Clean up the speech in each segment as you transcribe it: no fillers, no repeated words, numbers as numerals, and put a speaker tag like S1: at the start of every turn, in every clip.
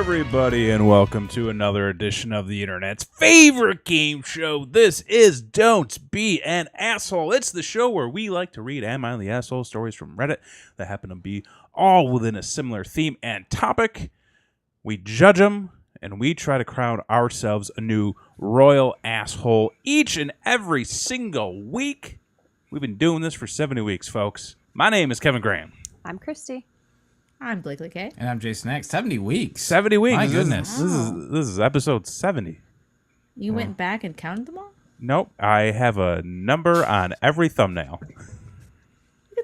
S1: everybody, and welcome to another edition of the internet's favorite game show. This is Don't Be an Asshole. It's the show where we like to read Am I the Asshole stories from Reddit that happen to be all within a similar theme and topic. We judge them, and we try to crown ourselves a new royal asshole each and every single week. We've been doing this for 70 weeks, folks. My name is Kevin Graham.
S2: I'm Christy.
S3: I'm Blakely K.
S4: And I'm Jason X. 70 weeks.
S1: 70 weeks.
S4: My goodness.
S1: This is episode 70.
S3: You went back and counted them all?
S1: Nope. I have a number on every thumbnail.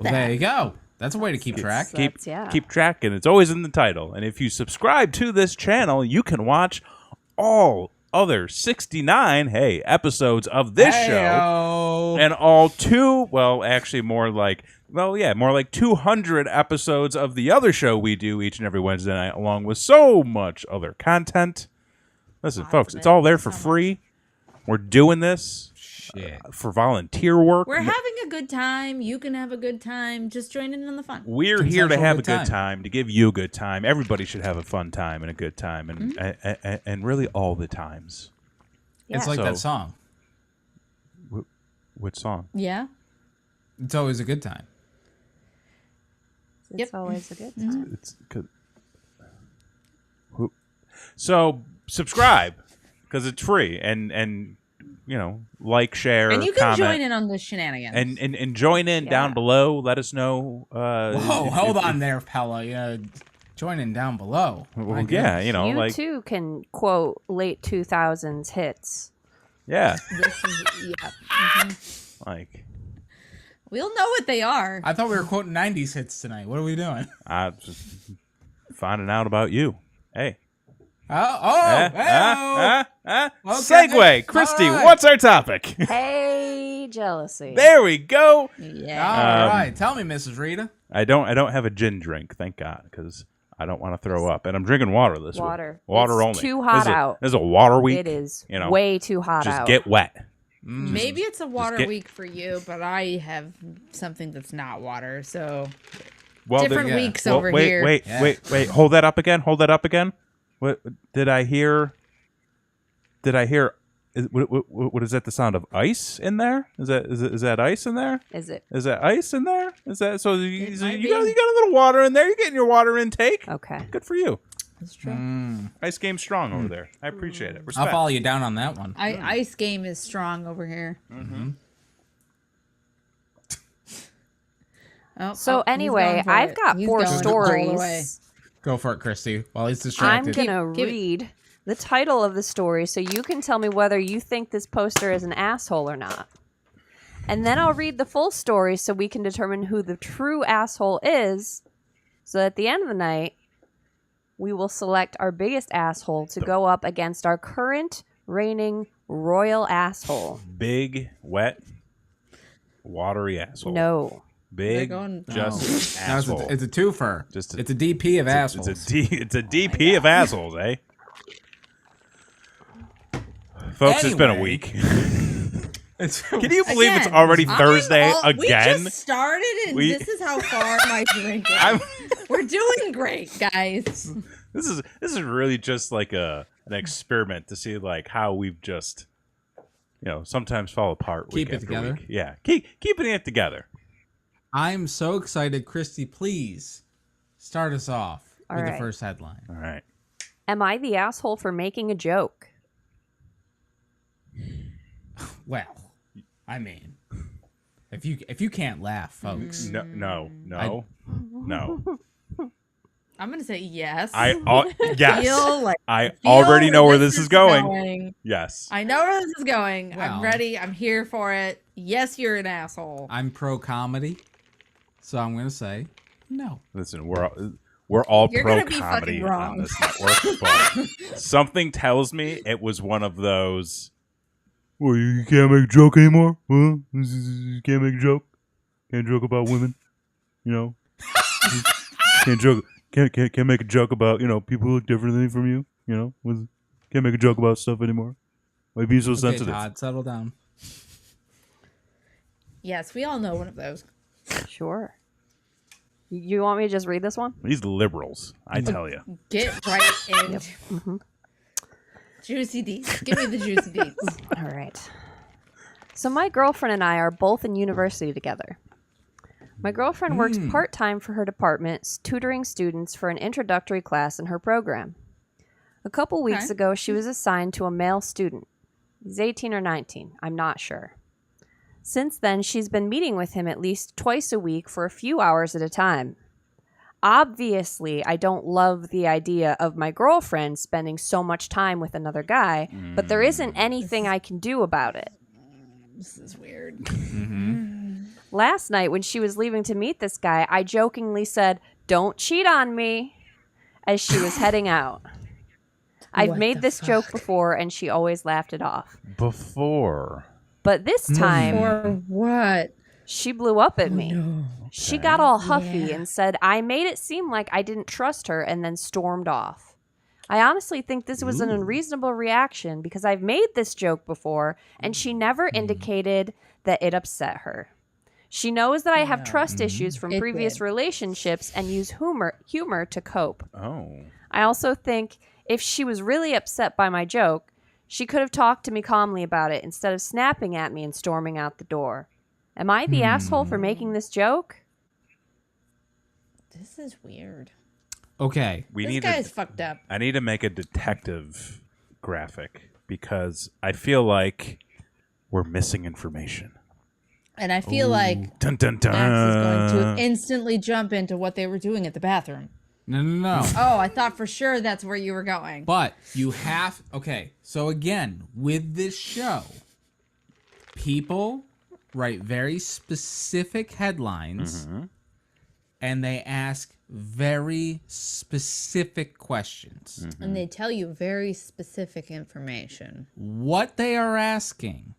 S4: Well, there you go. That's a way to keep track.
S1: Keep track, and it's always in the title. And if you subscribe to this channel, you can watch all other 69, episodes of this show. And all more like 200 episodes of the other show we do each and every Wednesday night, along with so much other content. Listen, folks, it's all there for free. We're doing this for volunteer work.
S3: We're having a good time. You can have a good time. Just join in on the fun.
S1: We're here to have a good time, to give you a good time. Everybody should have a fun time and a good time, and and really all the times.
S4: Yeah. It's like that song.
S1: Which song?
S3: Yeah.
S4: It's always a good time.
S2: It's always a good time.
S1: It's good. So subscribe because it's free, and like, share,
S3: and you can
S1: comment,
S3: join in on the shenanigans,
S1: and join in down below. Let us know.
S4: Whoa, hold on there, Pella. Yeah, join in down below.
S1: Well, yeah,
S2: you too can quote late 2000s hits.
S1: Yeah.
S3: This is
S1: Like.
S3: We'll know what they are.
S4: I thought we were quoting 90s hits tonight. What are we doing?
S1: I'm just finding out about you. Hey.
S4: Okay.
S1: Segue. Christy, what's our topic?
S2: Hey, jealousy.
S1: There we go.
S3: Yeah.
S4: All right. Tell me, Mrs. Rita.
S1: I don't have a gin drink, thank God, because I don't want to throw up. And I'm drinking water this week. Water
S2: it's
S1: only.
S2: Too hot out.
S1: This is a water week.
S2: It is way too hot out.
S1: Just get wet.
S3: Maybe it's a water week for you, but I have something that's not water, so different weeks over here.
S1: Wait. Hold that up again. What did I hear? What is that? The sound of ice in there? Is that ice in there?
S2: Is it?
S1: Is that ice in there? Is that so? You got a little water in there. You're getting your water intake.
S2: Okay.
S1: Good for you.
S3: That's true.
S1: Ice game strong over there. I appreciate it. Respect.
S4: I'll follow you down on that one.
S3: Ice game is strong over here.
S2: So anyway, I've got 4 stories.
S4: Go for it, Christy. While he's distracted.
S2: I'm going to read the title of the story so you can tell me whether you think this poster is an asshole or not. And then I'll read the full story so we can determine who the true asshole is. So at the end of the night, we will select our biggest asshole to go up against our current reigning royal asshole.
S1: Big, wet, watery asshole.
S2: No.
S1: Big, asshole.
S4: It's a twofer. It's a DP of assholes.
S1: It's a DP of assholes, eh? Folks, It's been a week. Can you believe it's already Thursday again?
S3: We just started, and this is how far my drink is. We're doing great, guys.
S1: This is really just like an experiment to see like how we've just sometimes fall apart.
S4: Keep it together.
S1: Week. Yeah, keeping it together.
S4: I'm so excited, Christy. Please start us off with the first headline.
S1: All right.
S2: Am I the asshole for making a joke?
S4: Well, I mean, if you can't laugh, folks.
S1: No.
S3: I'm gonna say yes.
S1: Yes. I already know where this is going. Yes.
S3: I know where this is going.
S4: Well,
S3: I'm ready. I'm here for it. Yes, you're an asshole.
S4: I'm pro comedy, so I'm gonna say no.
S1: Listen, we're all pro comedy on this network, but something tells me it was one of those. Well, you can't make a joke anymore? Huh? You can't make a joke? Can't joke about women? Can't joke. Can't make a joke about people who look differently from you. Can't make a joke about stuff anymore. Why be so sensitive?
S4: Todd, settle down.
S3: Yes, we all know one of those.
S2: Sure. You want me to just read this one?
S1: These liberals, I tell you.
S3: Get right in. Juicy deets. Give me the juicy deets.
S2: All right. So my girlfriend and I are both in university together. My girlfriend works part-time for her department, tutoring students for an introductory class in her program. A couple weeks ago, she was assigned to a male student. He's 18 or 19. I'm not sure. Since then, she's been meeting with him at least twice a week for a few hours at a time. Obviously, I don't love the idea of my girlfriend spending so much time with another guy, but there isn't anything I can do about it.
S3: This is weird.
S2: Last night, when she was leaving to meet this guy, I jokingly said, "Don't cheat on me," as she was heading out. I've made this joke before, and she always laughed it off.
S1: Before.
S2: But this time,
S3: For what?
S2: she blew up at me.
S3: No.
S2: She got all huffy and said I made it seem like I didn't trust her and then stormed off. I honestly think this was an unreasonable reaction because I've made this joke before, and she never indicated that it upset her. She knows that I have trust issues from previous relationships and use humor to cope.
S1: Oh.
S2: I also think if she was really upset by my joke, she could have talked to me calmly about it instead of snapping at me and storming out the door. Am I the asshole for making this joke?
S3: This is weird.
S4: Okay.
S3: This guy's fucked up.
S1: I need to make a detective graphic because I feel like we're missing information.
S3: And I feel like
S1: Dun, dun, dun.
S3: Max is going to instantly jump into what they were doing at the bathroom.
S4: No.
S3: Oh, I thought for sure that's where you were going.
S4: But you have... Okay, so again, with this show, people write very specific headlines, and they ask very specific questions.
S3: And they tell you very specific information.
S4: What they are asking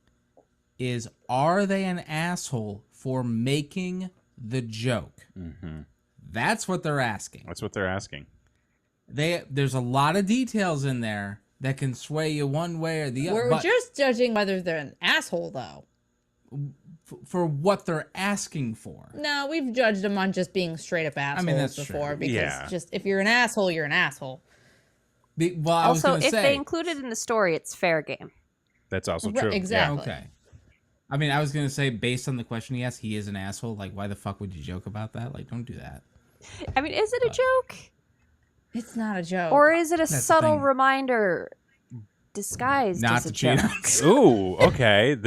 S4: is, are they an asshole for making the joke? That's what they're asking.
S1: That's what they're asking.
S4: There's a lot of details in there that can sway you one way or the other.
S3: We're just judging whether they're an asshole, though.
S4: For what they're asking for.
S3: No, we've judged them on just being straight up assholes
S4: that's
S3: before.
S4: true.
S3: Because just if you're an asshole, you're an asshole.
S4: Well, I was
S2: Also,
S4: gonna
S2: if
S4: say,
S2: they include it in the story, it's fair game.
S1: That's also
S3: Right,
S1: true.
S3: exactly.
S4: okay. I mean, I was gonna say, based on the question he asked, he is an asshole. Like, why the fuck would you joke about that? Like, don't do that.
S2: I mean, is it a joke?
S3: It's not a joke.
S2: Or is it a
S4: the
S2: subtle
S4: thing.
S2: reminder disguised
S4: Not
S2: as a
S4: to cheat
S2: joke?
S4: on.
S1: Ooh, okay.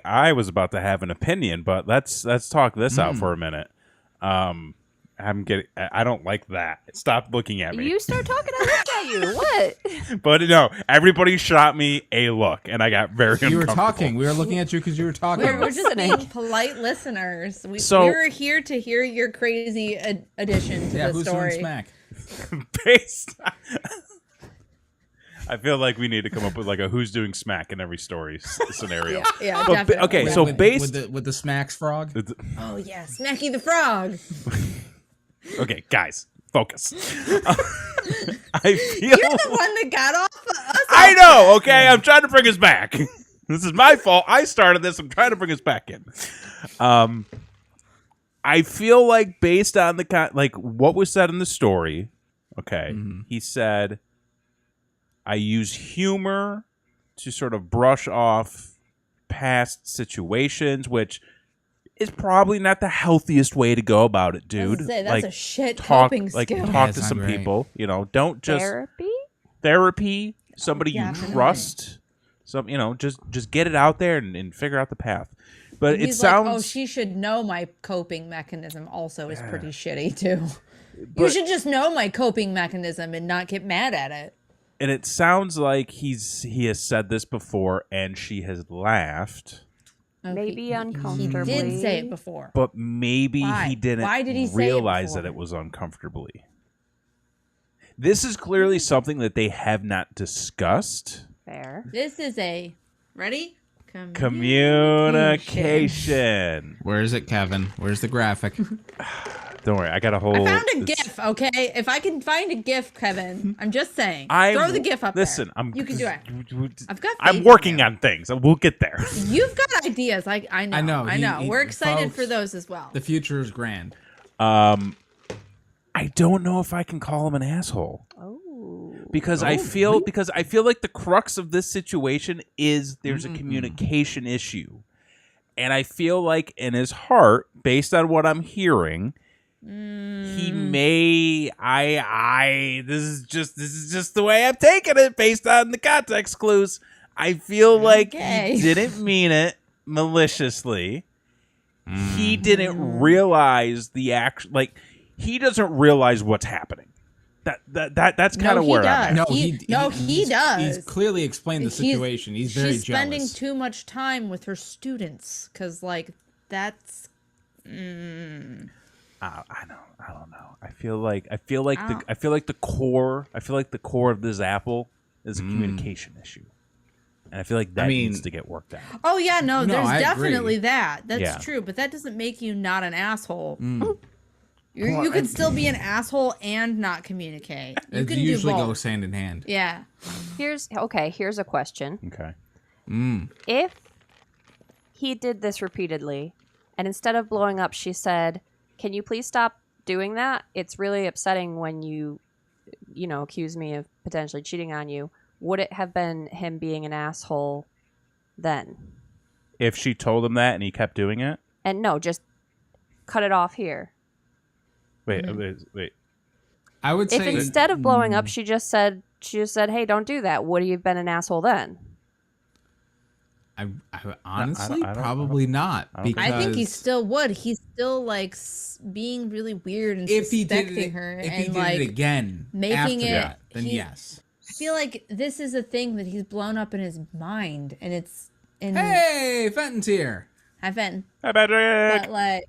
S1: I was about to have an opinion, but let's talk this out for a minute. I don't like that. Stop looking at me.
S2: You start talking, I look at you. What?
S1: But no, everybody shot me a look, and I got very
S4: You were
S1: uncomfortable.
S4: talking. We were looking at you because you were talking.
S3: We're just being polite listeners.
S1: So-
S3: we're here to hear your crazy addition to the
S4: who's
S3: story.
S4: doing smack?
S1: Based. I feel like we need to come up with like a who's doing smack in every story scenario.
S3: Yeah,
S1: But,
S3: definitely.
S1: okay, so based.
S4: with the smacks frog.
S3: Oh yeah, Smacky the Frog.
S1: Okay, guys, focus. I feel.
S3: You're the one that got off us.
S1: I know. Okay, I'm trying to bring us back. This is my fault. I started this. I'm trying to bring us back in. I feel like based on like what was said in the story. Okay, he said, I use humor to sort of brush off past situations, which is probably not the healthiest way to go about it, dude.
S3: That's
S1: like,
S3: a shit
S1: talk,
S3: coping
S1: like
S3: skill.
S1: talk
S4: It's
S1: to
S4: not
S1: some
S4: great.
S1: people. You know, don't just
S2: Therapy?
S1: somebody you
S3: Definitely.
S1: trust. Some, just get it out there and figure out the path. But
S3: He's
S1: it sounds.
S3: like, oh, she should know my coping mechanism also is pretty shitty too. You should just know my coping mechanism and not get mad at it.
S1: And it sounds like he has said this before, and she has laughed.
S2: Maybe
S3: He
S2: uncomfortably.
S3: did say it before.
S1: But maybe
S3: Why?
S1: he didn't
S3: Why did he say it
S1: realize that
S3: before?
S1: it was uncomfortably. This is clearly something that they have not discussed.
S2: Fair.
S3: This is a ready
S1: Communication.
S4: Where is it, Kevin? Where's the graphic?
S1: Don't worry, I got a whole.
S3: I found a GIF, okay? If I can find a GIF, Kevin, I'm just saying.
S1: I'm-
S3: Throw the GIF up
S1: Listen,
S3: there. You can do it. I've got faith
S1: I'm
S3: in
S1: working
S3: you.
S1: on things. We'll get there.
S3: You've got ideas. I know.
S4: I know.
S3: I know.
S4: He-
S3: We're excited
S4: folks,
S3: for those as well.
S4: The future is grand.
S1: I don't know if I can call him an asshole.
S2: Oh.
S1: Because I feel like the crux of this situation is there's a communication issue. And I feel like in his heart, based on what I'm hearing, he may this is just the way I'm taking it based on the context clues. I feel like he didn't mean it maliciously. He didn't realize the act, like he doesn't realize what's happening. That's kind of where I'm at.
S3: He does.
S4: He's clearly explained the situation. He's very
S3: she's
S4: jealous.
S3: Spending too much time with her students because, like, that's.
S1: I don't know. I feel like the core of this apple is a communication issue, and I feel like that needs to get worked out.
S3: Oh yeah, no, there's definitely
S4: agree.
S3: that. That's true, but that doesn't make you not an asshole. You can still be an asshole and not communicate. You can
S4: usually
S3: do both.
S4: goes hand in hand.
S3: Yeah.
S2: Here's a question.
S1: Okay.
S2: If he did this repeatedly, and instead of blowing up, she said, "Can you please stop doing that? It's really upsetting when you accuse me of potentially cheating on you." Would it have been him being an asshole then?
S1: If she told him that and he kept doing it?
S2: And no, just cut it off here.
S1: Wait.
S4: I would say
S2: if instead of blowing up, she just said, "Hey, don't do that," would he have been an asshole then?
S4: I honestly probably not. Because
S3: I think he still would. He's still like being really weird and suspecting her,
S4: if
S3: and
S4: he did
S3: like
S4: it again,
S3: making
S4: after
S3: it.
S4: That, then yes.
S3: I feel like this is a thing that he's blown up in his mind, and it's in.
S4: Hey, Fenton's here.
S3: Hi, Fenton.
S1: Hi, Patrick.
S3: But like,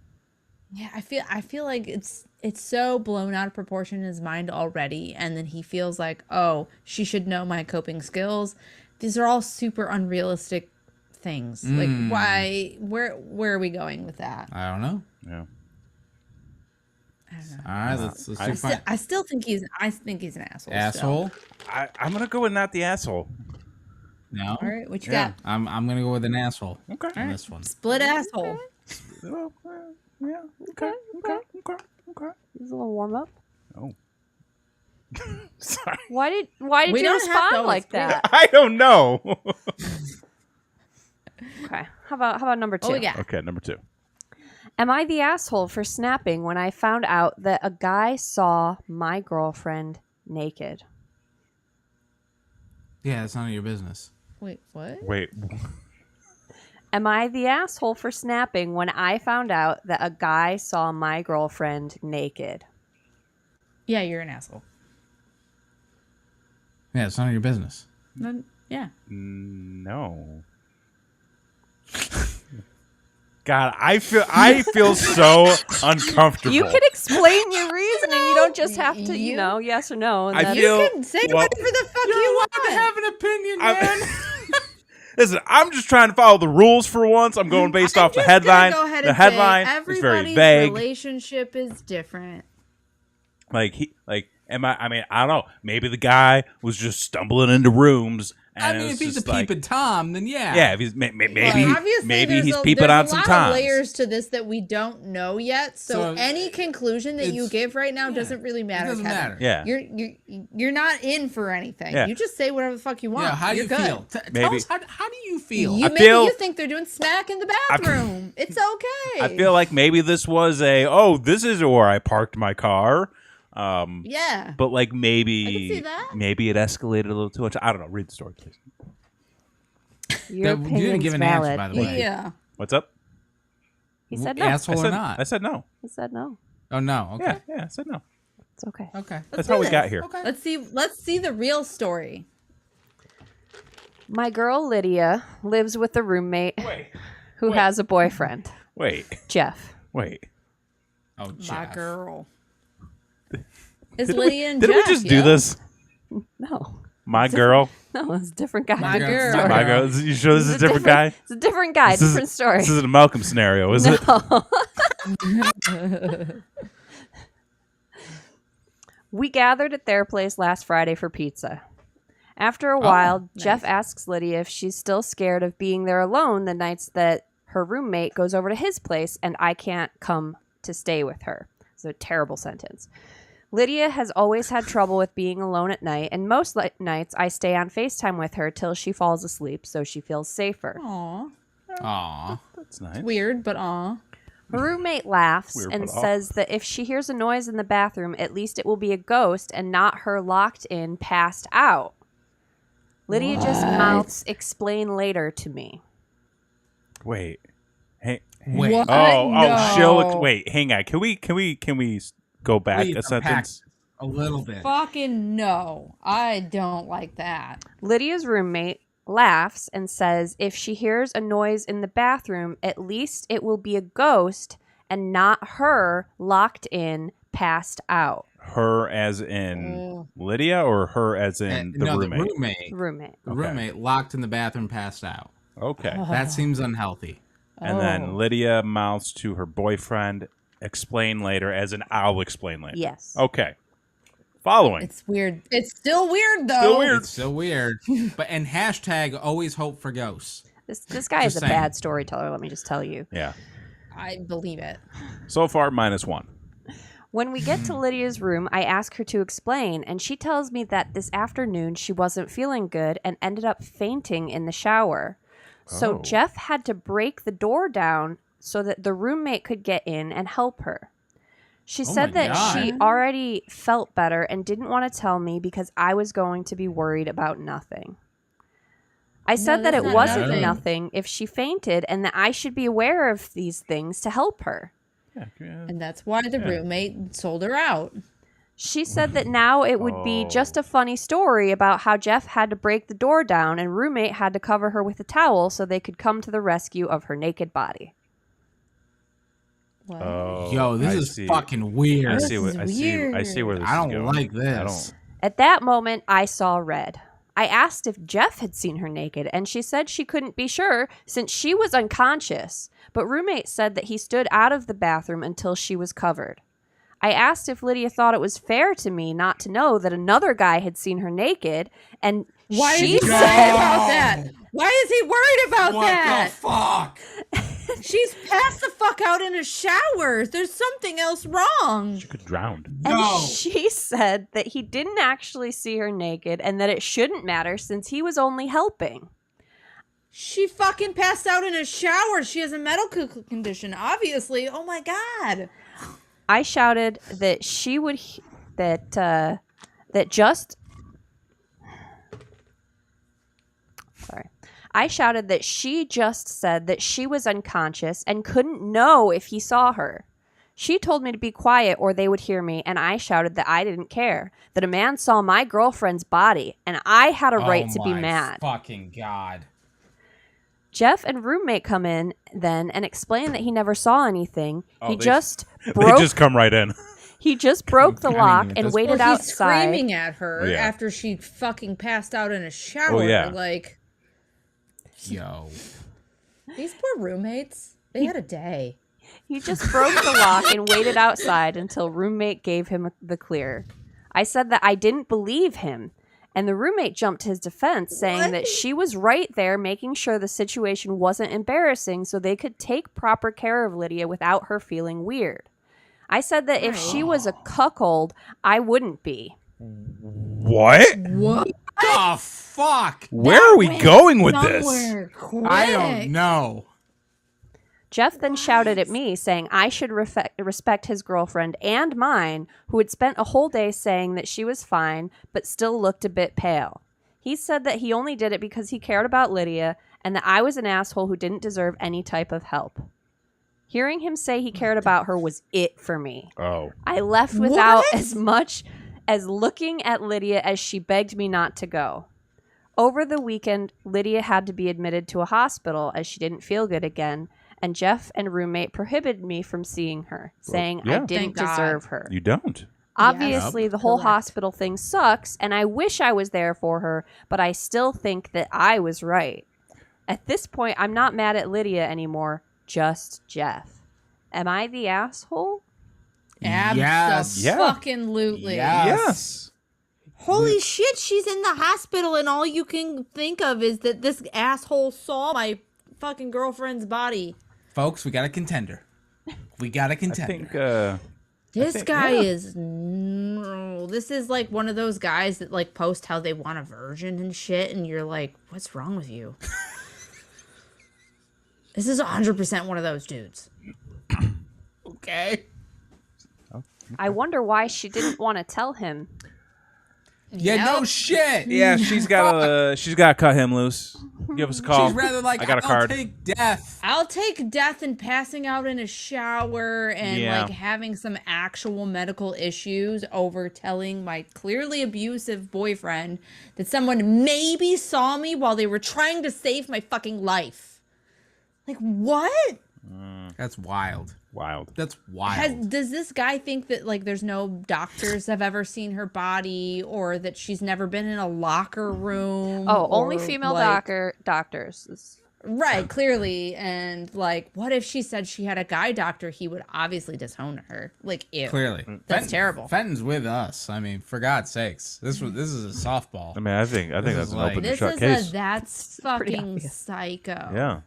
S3: yeah, I feel like it's so blown out of proportion in his mind already, and then he feels like, oh, she should know my coping skills. These are all super unrealistic things. Like, why? Where are we going with that?
S4: I don't know.
S1: Yeah.
S3: I don't know.
S4: All right, let's
S3: I still think he's an asshole.
S4: asshole.
S1: I'm gonna go with not the asshole.
S4: No.
S3: All right, what you got?
S4: I'm gonna go with an asshole.
S1: Okay.
S4: On this one.
S3: Split asshole.
S1: Yeah. Okay.
S2: This is a little warm up.
S1: Oh. Sorry.
S2: Why did
S3: We
S2: you
S3: don't have
S2: respond
S3: those.
S2: like that?
S1: I don't know.
S2: Okay. How about number 2?
S3: Oh yeah.
S1: Okay, number 2.
S2: Am I the asshole for snapping when I found out that a guy saw my girlfriend naked?
S4: Yeah, it's none of your business.
S3: Wait, what?
S1: Wait.
S2: Am I the asshole for snapping when I found out that a guy saw my girlfriend naked?
S3: Yeah, you're an asshole.
S4: Yeah, it's none of your business.
S3: Yeah.
S1: No. God, I feel so uncomfortable.
S2: You can explain your reasoning. You don't just have to, yes or no. And
S1: I
S2: then-
S1: feel-
S3: You can say
S1: well,
S3: whatever the fuck you want.
S4: I have an opinion, man.
S1: Listen, I'm just trying to follow the rules for once. I'm going based off the headline.
S3: Go ahead
S1: The
S3: and
S1: headline
S3: say
S1: is very
S3: everybody's
S1: vague.
S3: relationship is different.
S1: I don't know. Maybe the guy was just stumbling into rooms. And
S4: I mean, if he's a peeping Tom, then yeah.
S1: Yeah, if he's maybe
S3: Obviously,
S1: he's peeping on some
S3: There's a lot
S1: Toms.
S3: of layers to this that we don't know yet. So any conclusion that you give right now doesn't really matter.
S4: It doesn't
S3: Kevin.
S4: matter.
S1: Yeah.
S3: You're not in for anything.
S1: Yeah.
S3: You just say whatever the fuck you want.
S4: Yeah, how do
S3: You're
S4: you
S3: good.
S4: feel? Tell us, how do you feel?
S3: Maybe you think they're doing smack in the bathroom. It's okay.
S1: I feel like maybe this was this is where I parked my car.
S3: Yeah.
S1: But like
S3: I can
S1: maybe
S3: see that.
S1: maybe it escalated a little too much. I don't know. Read the story, please.
S2: Your
S4: You didn't
S2: opinion's
S4: give an
S2: valid.
S4: answer, by the way.
S3: Yeah.
S1: What's up?
S2: He said no.
S4: Asshole or not?
S1: I said no.
S2: He said no.
S4: Oh, no. Okay.
S1: Yeah, I said no.
S2: It's okay.
S4: Okay.
S1: That's how we got here.
S4: Okay.
S3: Let's see the real story.
S2: My girl Lydia lives with a roommate who has a boyfriend,
S1: Wait.
S2: Jeff.
S1: Wait.
S4: Oh,
S3: My
S4: Jeff.
S3: girl. Is Lydia and
S1: Did
S3: Jeff?
S1: we just do this?
S2: No.
S1: My girl.
S2: No, it's a different guy.
S3: My
S2: different
S3: girl.
S2: story.
S1: My girl. You sure this is a different guy?
S2: It's a different guy. Different story.
S1: This isn't a Malcolm scenario, is it?
S2: We gathered at their place last Friday for pizza. After a while, Jeff asks Lydia if she's still scared of being there alone the nights that her roommate goes over to his place and I can't come to stay with her. It's a terrible sentence. Lydia has always had trouble with being alone at night, and most nights I stay on FaceTime with her till she falls asleep so she feels safer.
S3: Aw.
S4: Aw.
S1: That's nice.
S3: Weird, but aw.
S2: Her roommate laughs
S1: Weird,
S2: and
S1: but
S2: says that if she hears a noise in the bathroom, at least it will be a ghost and not her locked in, passed out. Lydia just mouths, "Explain later" to me.
S1: Wait. Hey.
S4: Wait.
S3: What?
S1: Oh, she'll
S3: No.
S1: wait. Hang on. Can we go back
S4: Please
S1: a
S4: unpack
S1: sentence?
S4: a little bit.
S3: Fucking no. I don't like that.
S2: Lydia's roommate laughs and says if she hears a noise in the bathroom, at least it will be a ghost and not her locked in, passed out.
S1: Her as in Lydia, or her as in the
S4: no,
S1: roommate?
S4: the roommate.
S2: Roommate.
S4: The roommate locked in the bathroom, passed out.
S1: Okay.
S4: That seems unhealthy.
S1: And then Lydia mouths to her boyfriend, "Explain later," as in "I'll explain later."
S2: Yes.
S1: Okay. Following.
S3: It's weird. It's still weird, though.
S1: Still weird.
S4: It's so weird. But and hashtag always hope for ghosts.
S2: This guy is
S4: Just
S2: a
S4: saying.
S2: bad storyteller, let me just tell you.
S1: Yeah.
S3: I believe it.
S1: So far, -1.
S2: When we get to Lydia's room, I ask her to explain, and she tells me that this afternoon she wasn't feeling good and ended up fainting in the shower. So
S1: Oh.
S2: Jeff had to break the door down so that the roommate could get in and help her. She said
S4: my
S2: that
S4: God.
S2: she already felt better and didn't want to tell me because I was going to be worried about nothing. I said that
S3: that's
S2: it
S3: not
S2: wasn't
S4: nothing.
S2: nothing if she fainted and that I should be aware of these things to help her.
S1: Yeah.
S3: And that's why the roommate sold her out.
S2: She said that now it would be just a funny story about how Jeff had to break the door down and roommate had to cover her with a towel so they could come to the rescue of her naked body.
S3: What?
S1: Oh,
S4: Yo, this
S1: I
S4: is
S1: see.
S4: fucking
S1: I
S4: weird.
S1: see what I see. I see where this
S4: I
S1: is
S4: don't
S1: going.
S4: like this.
S1: I don't.
S2: At that moment, I saw red. I asked if Jeff had seen her naked, and she said she couldn't be sure since she was unconscious, but roommate said that he stood out of the bathroom until she was covered. I asked if Lydia thought it was fair to me not to know that another guy had seen her naked, and
S3: Why is
S2: she
S3: he worried
S2: said
S3: about that? Why is he worried about
S4: What
S3: that?
S4: the fuck?
S3: She's passed the fuck out in a shower. There's something else wrong.
S1: She could drown.
S2: And
S4: No.
S2: she said that he didn't actually see her naked and that it shouldn't matter since he was only helping.
S3: She fucking passed out in a shower. She has a medical condition, obviously. Oh my god.
S2: I shouted that she would that just sorry. I shouted that she just said that she was unconscious and couldn't know if he saw her. She told me to be quiet or they would hear me, and I shouted that I didn't care, that a man saw my girlfriend's body, and I had a right to be
S4: my
S2: mad.
S4: Fucking God.
S2: Jeff and roommate come in then and explain that he never saw anything. He
S1: they-
S2: just
S1: They
S2: broke
S1: just come right in.
S2: he just broke the
S4: I mean,
S2: lock
S4: at
S2: and
S4: this
S2: waited
S3: Well, he's
S2: outside.
S3: screaming at her
S1: Yeah.
S3: after she fucking passed out in a shower.
S1: yeah.
S3: Like,
S4: Yo.
S3: these poor roommates. They had a day.
S2: He just broke the lock and waited outside until roommate gave him the clear. I said that I didn't believe him, and the roommate jumped to his defense, saying that she was right there making sure the situation wasn't embarrassing so they could take proper care of Lydia without her feeling weird. I said that if she was a cuckold, I wouldn't be.
S1: What?
S3: What?
S4: The fuck?
S1: Where are we going with this?
S4: I don't know.
S2: Jeff then shouted at me, saying I should respect his girlfriend and mine, who had spent a whole day saying that she was fine, but still looked a bit pale. He said that he only did it because he cared about Lydia, and that I was an asshole who didn't deserve any type of help. Hearing him say he cared about her was it for me.
S1: Oh.
S2: I left without
S3: What?
S2: as much as looking at Lydia as she begged me not to go. Over the weekend, Lydia had to be admitted to a hospital as she didn't feel good again, and Jeff and roommate prohibited me from seeing her, saying
S1: yeah.
S2: I didn't
S3: Thank God.
S2: deserve her.
S1: You don't.
S2: Obviously, the whole
S3: Correct.
S2: hospital thing sucks, and I wish I was there for her, but I still think that I was right. At this point, I'm not mad at Lydia anymore, just Jeff. Am I the asshole?
S4: Yes.
S1: Yeah.
S3: Absolutely.
S4: Yeah.
S1: Yes.
S3: Holy shit, she's in the hospital and all you can think of is that this asshole saw my fucking girlfriend's body.
S4: Folks, we got a contender. We got a
S1: I
S4: contender.
S1: think
S3: This
S1: think-
S3: guy
S1: yeah.
S3: is no. This is like one of those guys that like post how they want a virgin and shit, and you're like, what's wrong with you? This is 100% one of those dudes.
S4: Okay.
S2: I wonder why she didn't want to tell him.
S4: Yeah, no
S3: Yep.
S4: shit.
S1: Yeah, she's got to cut him loose. Give us a call.
S4: She's rather like,
S1: I got a
S4: I'll
S1: card.
S4: take death.
S3: I'll take death and passing out in a shower and
S1: Yeah.
S3: like having some actual medical issues over telling my clearly abusive boyfriend that someone maybe saw me while they were trying to save my fucking life. Like what?
S4: That's wild.
S1: Wild.
S4: That's wild.
S3: Does this guy think that like there's no doctors have ever seen her body, or that she's never been in a locker room?
S2: Oh, only
S3: or,
S2: female
S3: like-
S2: doctors.
S3: Right, clearly. And like, what if she said she had a guy doctor? He would obviously disown her. Like, ew.
S4: Clearly.
S3: That's terrible.
S4: Fenton's with us. I mean, for God's sakes. This is a softball.
S1: I mean, I think
S4: This
S1: that's
S4: is
S1: an
S4: like-
S1: open and
S3: This
S1: shut
S3: is
S1: case.
S3: that's
S2: pretty
S3: fucking
S2: obvious.
S3: psycho.
S1: Yeah.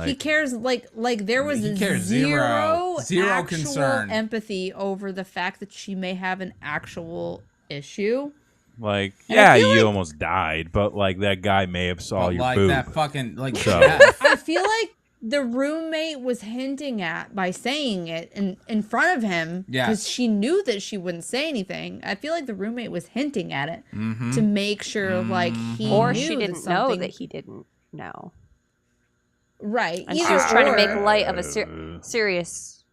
S3: He cares like there was
S4: He cares
S3: zero
S4: zero
S3: actual
S4: concern.
S3: empathy over the fact that she may have an actual issue.
S1: Like,
S3: And I
S1: yeah,
S3: feel
S1: you
S3: like-
S1: almost died, but like that guy may have saw
S4: But
S1: your
S4: like
S1: boob.
S4: that fucking like
S1: So-
S4: death.
S3: I feel like the roommate was hinting at by saying it in front of him
S4: Yeah.
S3: because she knew that she wouldn't say anything. I feel like the roommate was hinting at it to make sure like he
S2: Or
S3: knew
S2: she
S3: that
S2: didn't know
S3: something-
S2: that he didn't know.
S3: right.
S2: And she
S3: Either
S2: was trying to
S3: or.
S2: make light of a serious.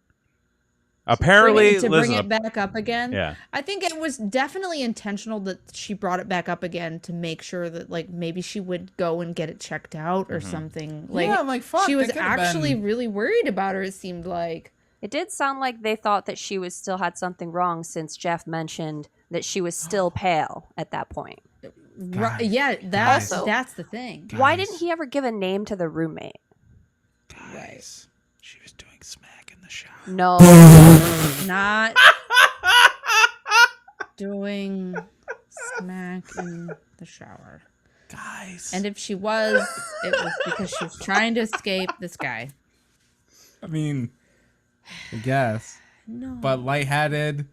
S1: Apparently,
S3: to bring
S1: listen,
S3: it back up again.
S1: yeah.
S3: I think it was definitely intentional that she brought it back up again to make sure that like maybe she would go and get it checked out or something. Like,
S4: Yeah, like, fuck,
S3: she
S4: they
S3: was
S4: could've
S3: actually
S4: been-
S3: really worried about her. It seemed like.
S2: It did sound like they thought that she was still had something wrong since Jeff mentioned that she was still pale at that point.
S3: Right, yeah, that's
S2: Also-
S3: that's the thing.
S2: Why didn't he ever give a name to the roommate?
S4: Guys.
S1: She was doing smack in the shower.
S2: No.
S3: Not doing smack in the shower.
S1: Guys.
S3: And if she was, it was because she was trying to escape this guy.
S4: I mean, I guess.
S3: No,
S4: But lightheaded.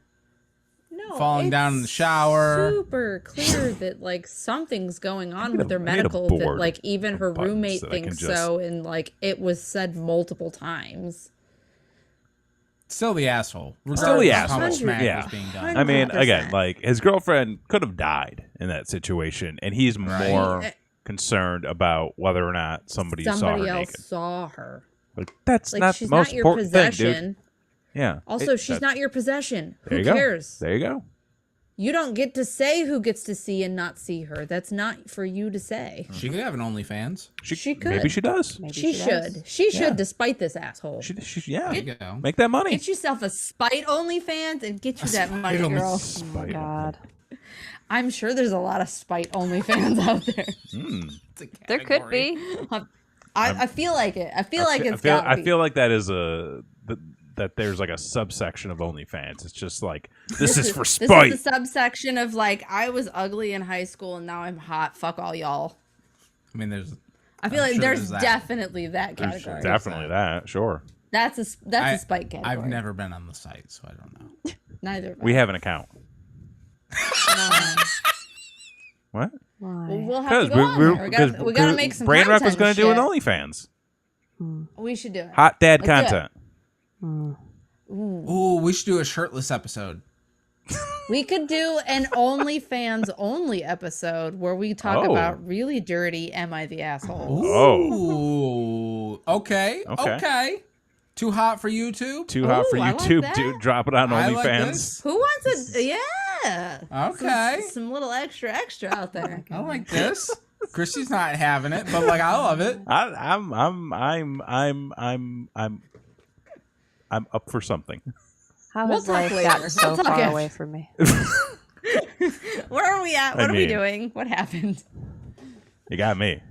S3: no,
S4: falling down in the
S3: it's
S4: shower.
S3: Super clear that like something's going on with their
S1: I need a
S3: medical. That
S1: board
S3: like even her
S1: buttons
S3: roommate
S1: that I can
S3: thinks
S1: just-
S3: so, and like it was said multiple times.
S4: Still the asshole.
S1: Still the
S4: regardless of how much
S1: asshole.
S4: smack
S1: Yeah.
S4: was being done.
S1: I mean,
S3: 100%.
S1: again, like his girlfriend could have died in that situation, and he's
S4: Right.
S1: more concerned about whether or not somebody saw her
S3: Somebody else
S1: naked.
S3: saw her.
S1: Like, that's
S3: Like
S1: not
S3: she's
S1: the most
S3: not your
S1: important thing,
S3: possession.
S1: dude. Yeah.
S3: Also,
S1: It-
S3: she's
S1: that-
S3: not your possession.
S1: There
S3: Who
S1: you go.
S3: cares?
S1: There you go.
S3: You don't get to say who gets to see and not see her. That's not for you to say.
S4: She could have an OnlyFans.
S3: She could.
S1: Maybe she does.
S2: Maybe
S3: She
S2: does.
S3: should. She should,
S1: Yeah.
S3: despite this asshole.
S1: Yeah.
S4: There you go.
S1: Make that money.
S3: Get yourself a spite OnlyFans and get you that money,
S4: Spite
S3: girl.
S2: Oh
S1: Spite.
S2: my god.
S3: I'm sure there's a lot of spite OnlyFans out there.
S4: It's a
S2: There could
S4: category.
S2: be.
S3: I feel like it. I feel like it's
S1: I
S3: gotta be.
S1: feel like that is that there's like a subsection of OnlyFans. It's just like this is for
S3: This
S1: spite.
S3: is the subsection of like I was ugly in high school and now I'm hot. Fuck all y'all.
S4: I mean, there's.
S3: I feel
S4: I'm
S3: like
S4: sure
S3: there's
S4: there's that.
S3: definitely that
S1: There's
S3: category.
S1: definitely that. Sure.
S3: That's a spite category.
S4: I've never been on the site, so I don't know.
S3: Neither. Of
S1: We
S3: us.
S1: have an account. What?
S2: Why?
S3: Well, we'll have to go on there. We gotta make some
S1: Brain Rep
S3: content
S1: is going to do an
S3: shit.
S1: OnlyFans.
S3: We should do it.
S1: Hot dad
S3: Let's do it.
S1: content.
S4: Ooh, we should do a shirtless episode.
S3: We could do an OnlyFans only episode where we talk
S1: Oh.
S3: about really dirty "Am I the asshole?"
S1: Oh.
S4: Ooh. Okay.
S1: Okay.
S4: Okay. Too hot for YouTube?
S1: Too hot for
S3: Ooh, I like
S1: YouTube,
S3: that.
S1: dude. Drop it on
S4: I like
S1: OnlyFans.
S4: this.
S3: Who wants a yeah?
S4: Okay.
S3: Some little extra out there.
S4: I like this. Chrissy's not having it, but like I love it.
S1: I'm up for something.
S2: How
S3: We'll
S2: has
S3: talk
S2: life
S3: later.
S2: gotten so
S3: We'll talk
S2: far
S3: after.
S2: away from me?
S3: Where are we at? What
S1: I
S3: are we
S1: mean-
S3: doing? What happened?
S1: You got me.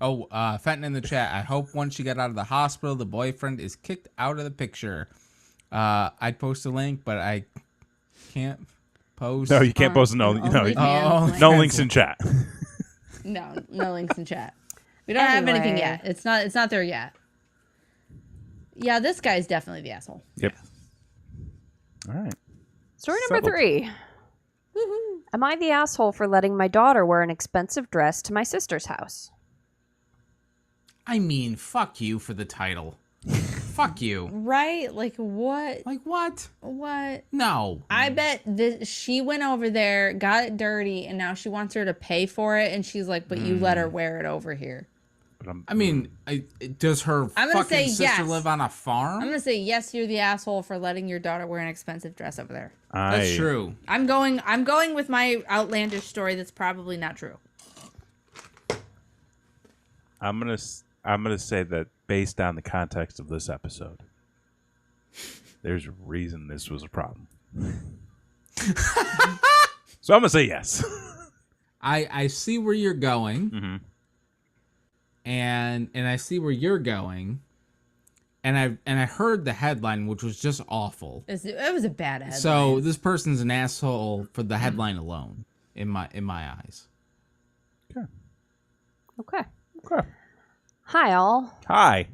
S4: Fenton in the chat. I hope once you get out of the hospital, the boyfriend is kicked out of the picture. I'd post a link, but I can't post.
S1: No, you can't post no.
S3: OnlyFans
S1: No
S3: link.
S1: links in chat.
S3: No links in chat. We don't have anything
S2: Anyway.
S3: yet. It's not there yet. Yeah, this guy's definitely the asshole.
S1: Yep. All right.
S2: Story number
S1: Settled.
S2: 3. Am I the asshole for letting my daughter wear an expensive dress to my sister's house?
S4: I mean, fuck you for the title. Fuck you.
S3: Right? Like what?
S4: Like what?
S3: What?
S4: No.
S3: I bet she went over there, got it dirty, and now she wants her to pay for it. And she's like, "But you let her wear it over here."
S1: But
S4: I mean, does her
S3: I'm gonna
S4: fucking
S3: say
S4: sister
S3: yes.
S4: live on a farm?
S3: I'm gonna say yes. You're the asshole for letting your daughter wear an expensive dress over there.
S4: That's true.
S3: I'm going with my outlandish story. That's probably not true.
S1: I'm gonna say that based on the context of this episode, there's a reason this was a problem. So I'm gonna say yes.
S4: I see where you're going,
S1: Mm-hmm.
S4: and I see where you're going, and I heard the headline, which was just awful.
S3: It was a bad headline.
S4: So this person's an asshole for the headline alone, in my eyes.
S2: Okay.
S1: Okay.
S2: Hi, all.
S1: Hi.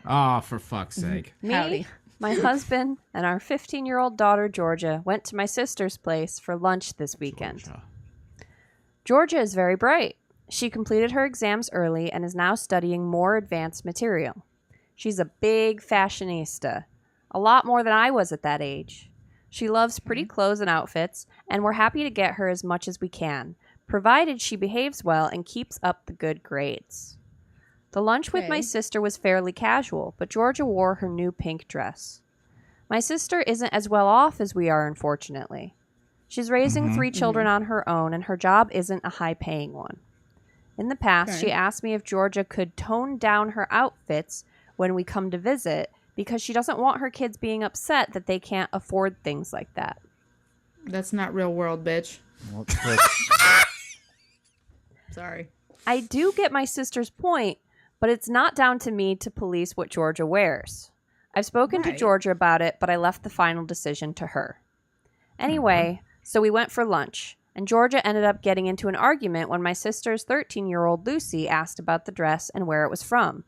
S4: Oh, for fuck's sake!
S2: Me,
S3: Howdy.
S2: my husband, and our 15-year-old daughter, Georgia, went to my sister's place for lunch this weekend. Georgia is very bright. She completed her exams early and is now studying more advanced material. She's a big fashionista, a lot more than I was at that age. She loves pretty clothes and outfits, and we're happy to get her as much as we can, provided she behaves well and keeps up the good grades. The lunch with my
S3: Okay.
S2: sister was fairly casual, but Georgia wore her new pink dress. My sister isn't as well off as we are, unfortunately. She's raising 3 children on her own, and her job isn't a high-paying one. In the past,
S3: Okay.
S2: she asked me if Georgia could tone down her outfits when we come to visit because she doesn't want her kids being upset that they can't afford things like that.
S3: That's not real world, bitch. Sorry.
S2: I do get my sister's point, but it's not down to me to police what Georgia wears. I've spoken to
S3: Right.
S2: Georgia about it, but I left the final decision to her. Anyway, so we went for lunch, and Georgia ended up getting into an argument when my sister's 13-year-old Lucy asked about the dress and where it was from.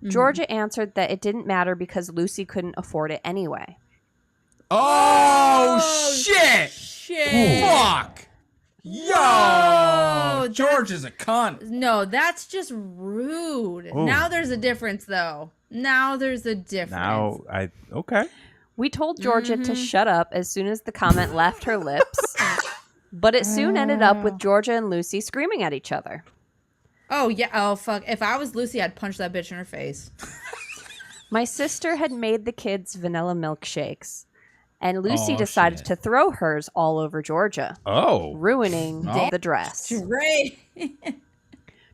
S2: Georgia answered that it didn't matter because Lucy couldn't afford it anyway.
S4: Oh, shit!
S3: Shit.
S4: Fuck! Yo! George is a cunt.
S3: No, that's just rude.
S1: Oh.
S3: Now there's a difference, though. Now there's a difference.
S1: Okay.
S2: We told Georgia to shut up as soon as the comment left her lips, but it soon ended up with Georgia and Lucy screaming at each other.
S3: Oh, yeah. Oh, fuck. If I was Lucy, I'd punch that bitch in her face.
S2: My sister had made the kids vanilla milkshakes, and Lucy
S4: Oh,
S2: decided
S4: shit.
S2: to throw hers all over Georgia,
S1: Oh.
S2: ruining
S4: Oh.
S2: the dress.
S3: Great.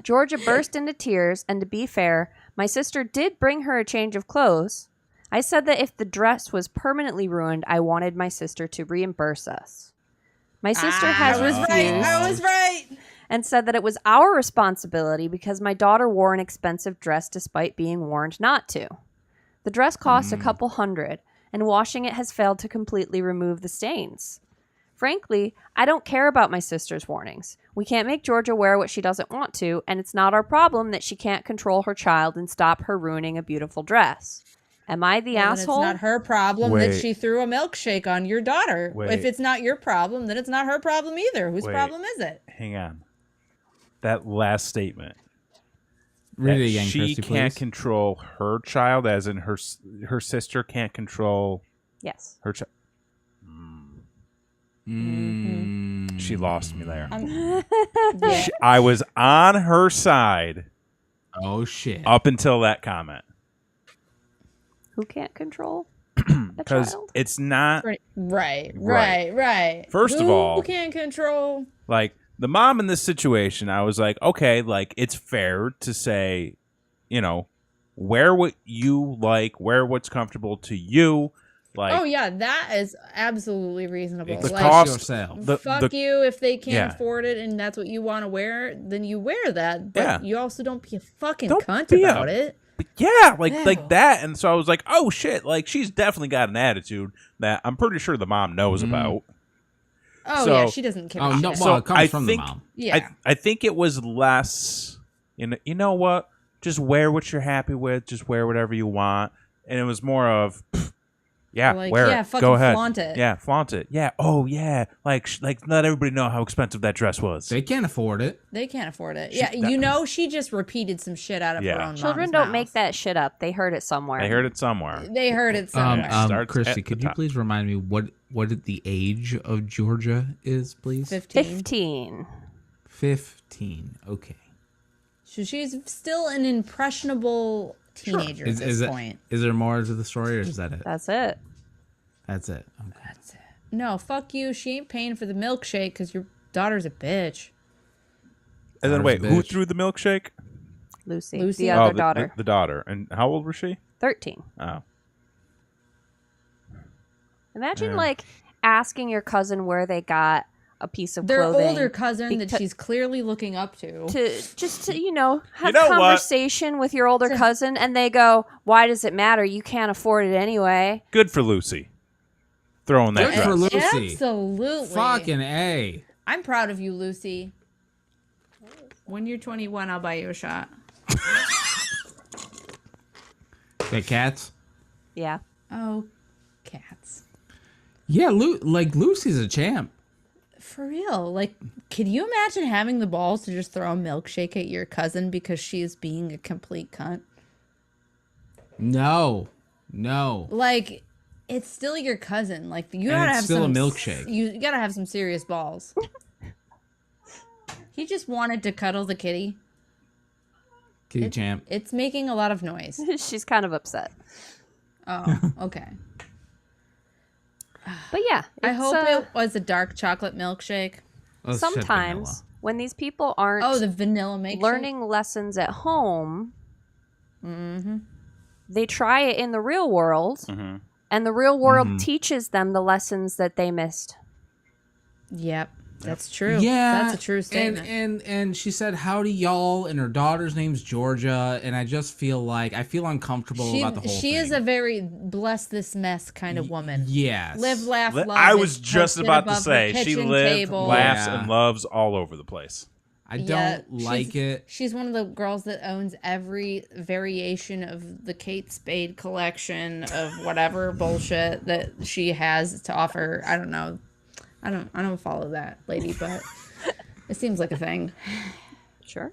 S2: Georgia burst into tears, and to be fair, my sister did bring her a change of clothes. I said that if the dress was permanently ruined, I wanted my sister to reimburse us. My sister has
S3: I was right.
S2: refused
S3: I was right.
S2: and said that it was our responsibility because my daughter wore an expensive dress despite being warned not to. The dress cost a couple $100, and washing it has failed to completely remove the stains. Frankly, I don't care about my sister's warnings. We can't make Georgia wear what she doesn't want to, and it's not our problem that she can't control her child and stop her ruining a beautiful dress. Am I the
S3: Well, then
S2: asshole?
S3: it's not her problem
S1: Wait.
S3: that she threw a milkshake on your daughter.
S1: Wait.
S3: If it's not your problem, then it's not her problem either. Whose
S1: Wait.
S3: problem is it?
S1: Hang on. That last statement.
S4: Read
S1: that
S4: it again,
S1: she
S4: Christy,
S1: can't
S4: please.
S1: control her child, as in her sister can't control
S2: Yes.
S1: her child.
S4: Mm.
S1: She lost me there.
S3: Yeah.
S1: I was on her side
S4: Oh, shit.
S1: up until that comment.
S2: Who can't control a
S1: Because
S2: child?
S1: it's not
S3: Right.
S1: First of
S3: Who
S1: all-
S3: can control?
S1: like the mom in this situation. I was like, okay, like it's fair to say, wear what you like, wear what's comfortable to you. Like,
S3: Oh yeah, that is absolutely reasonable.
S1: The
S3: Like,
S1: cost-
S4: yourself.
S3: fuck you if they can't
S1: Yeah.
S3: afford it and that's what you want to wear, then you wear that. But
S1: Yeah.
S3: you also don't be a fucking
S1: Don't
S3: cunt
S1: be a-
S3: about it.
S1: yeah, like
S3: Ew.
S1: that. And so I was like, oh shit, like she's definitely got an attitude that I'm pretty sure the mom knows about.
S3: Oh
S1: So-
S3: yeah, she doesn't care.
S4: Oh, no,
S3: shit.
S4: well, it
S1: So
S4: comes
S1: I
S4: from
S1: think-
S4: the mom.
S3: Yeah.
S1: I think it was less, you know what? Just wear what you're happy with. Just wear whatever you want. And it was more of, Yeah,
S3: Like,
S1: wear
S3: yeah,
S1: it.
S3: fucking
S1: Go ahead.
S3: flaunt it.
S1: Yeah, flaunt it. Yeah. Oh, yeah. Like let everybody know how expensive that dress was.
S4: They can't afford it.
S3: They can't afford it. Yeah, she just repeated some shit out of her own
S2: Children
S3: mom's
S2: don't
S3: mouth.
S2: make that shit up. They heard it somewhere.
S1: I heard it somewhere.
S3: They heard it somewhere.
S1: Starts
S4: Christy,
S1: at
S4: could
S1: the
S4: you
S1: top.
S4: please remind me what the age of Georgia is, please?
S3: 15.
S4: 15. Okay.
S3: So she's still an impressionable teenager at this point.
S4: Is there more to the story, or is that it?
S2: That's it.
S4: That's it. Okay.
S3: That's it. No, fuck you. She ain't paying for the milkshake because your daughter's a bitch.
S1: And then
S4: Daughter's
S1: wait,
S4: a
S1: who
S4: bitch.
S1: threw the milkshake?
S3: Lucy.
S2: The other daughter.
S1: The daughter. And how old was she?
S2: 13.
S1: Oh.
S2: Imagine
S1: Yeah.
S2: like asking your cousin where they got a piece of
S3: Their
S2: clothing.
S3: older cousin that
S2: becau-
S3: she's clearly looking up to.
S2: to have
S1: know what?
S2: conversation with your older cousin, and they go, "Why does it matter? You can't afford it anyway."
S1: Good for Lucy. Throwing that
S4: Good
S1: dress.
S4: for Lucy.
S3: Absolutely.
S4: Fucking A.
S3: I'm proud of you, Lucy. When you're 21, I'll buy you a shot.
S4: Okay, cats.
S2: Yeah.
S3: Oh, cats.
S4: Yeah, Lucy's a champ.
S3: For real. Like, could you imagine having the balls to just throw a milkshake at your cousin because she is being a complete cunt?
S4: No.
S3: Like, it's still your cousin. Like, you
S4: And
S3: gotta
S4: it's
S3: have
S4: still a
S3: some
S4: milkshake.
S3: You gotta have some serious balls. He just wanted to cuddle the kitty.
S4: Kitty champ.
S3: It's making a lot of noise.
S2: She's kind of upset.
S3: Oh, okay.
S2: But yeah,
S3: I
S2: it's,
S3: hope it was a dark chocolate milkshake.
S4: Let's shut
S2: sometimes
S4: vanilla.
S2: when these people aren't
S3: Oh, the vanilla milkshake.
S2: learning lessons at home, they try it in the real world, and the real world teaches them the lessons that they missed.
S3: Yep, that's true.
S4: Yeah,
S3: that's a true statement.
S4: And she said howdy y'all, and her daughter's name's Georgia, and I just feel uncomfortable about the whole thing.
S3: She is a very bless this mess kind of woman.
S4: Yes.
S3: Live, laugh, love.
S1: I
S3: is
S1: was just
S3: posted
S1: about to
S3: above
S1: say
S3: her
S1: she
S3: kitchen
S1: lives,
S3: table.
S1: laughs,
S4: Yeah.
S1: and loves all over the place.
S4: I don't like it.
S3: She's one of the girls that owns every variation of the Kate Spade collection of whatever bullshit that she has to offer. I don't know. I don't follow that lady, but it seems like a thing.
S2: Sure.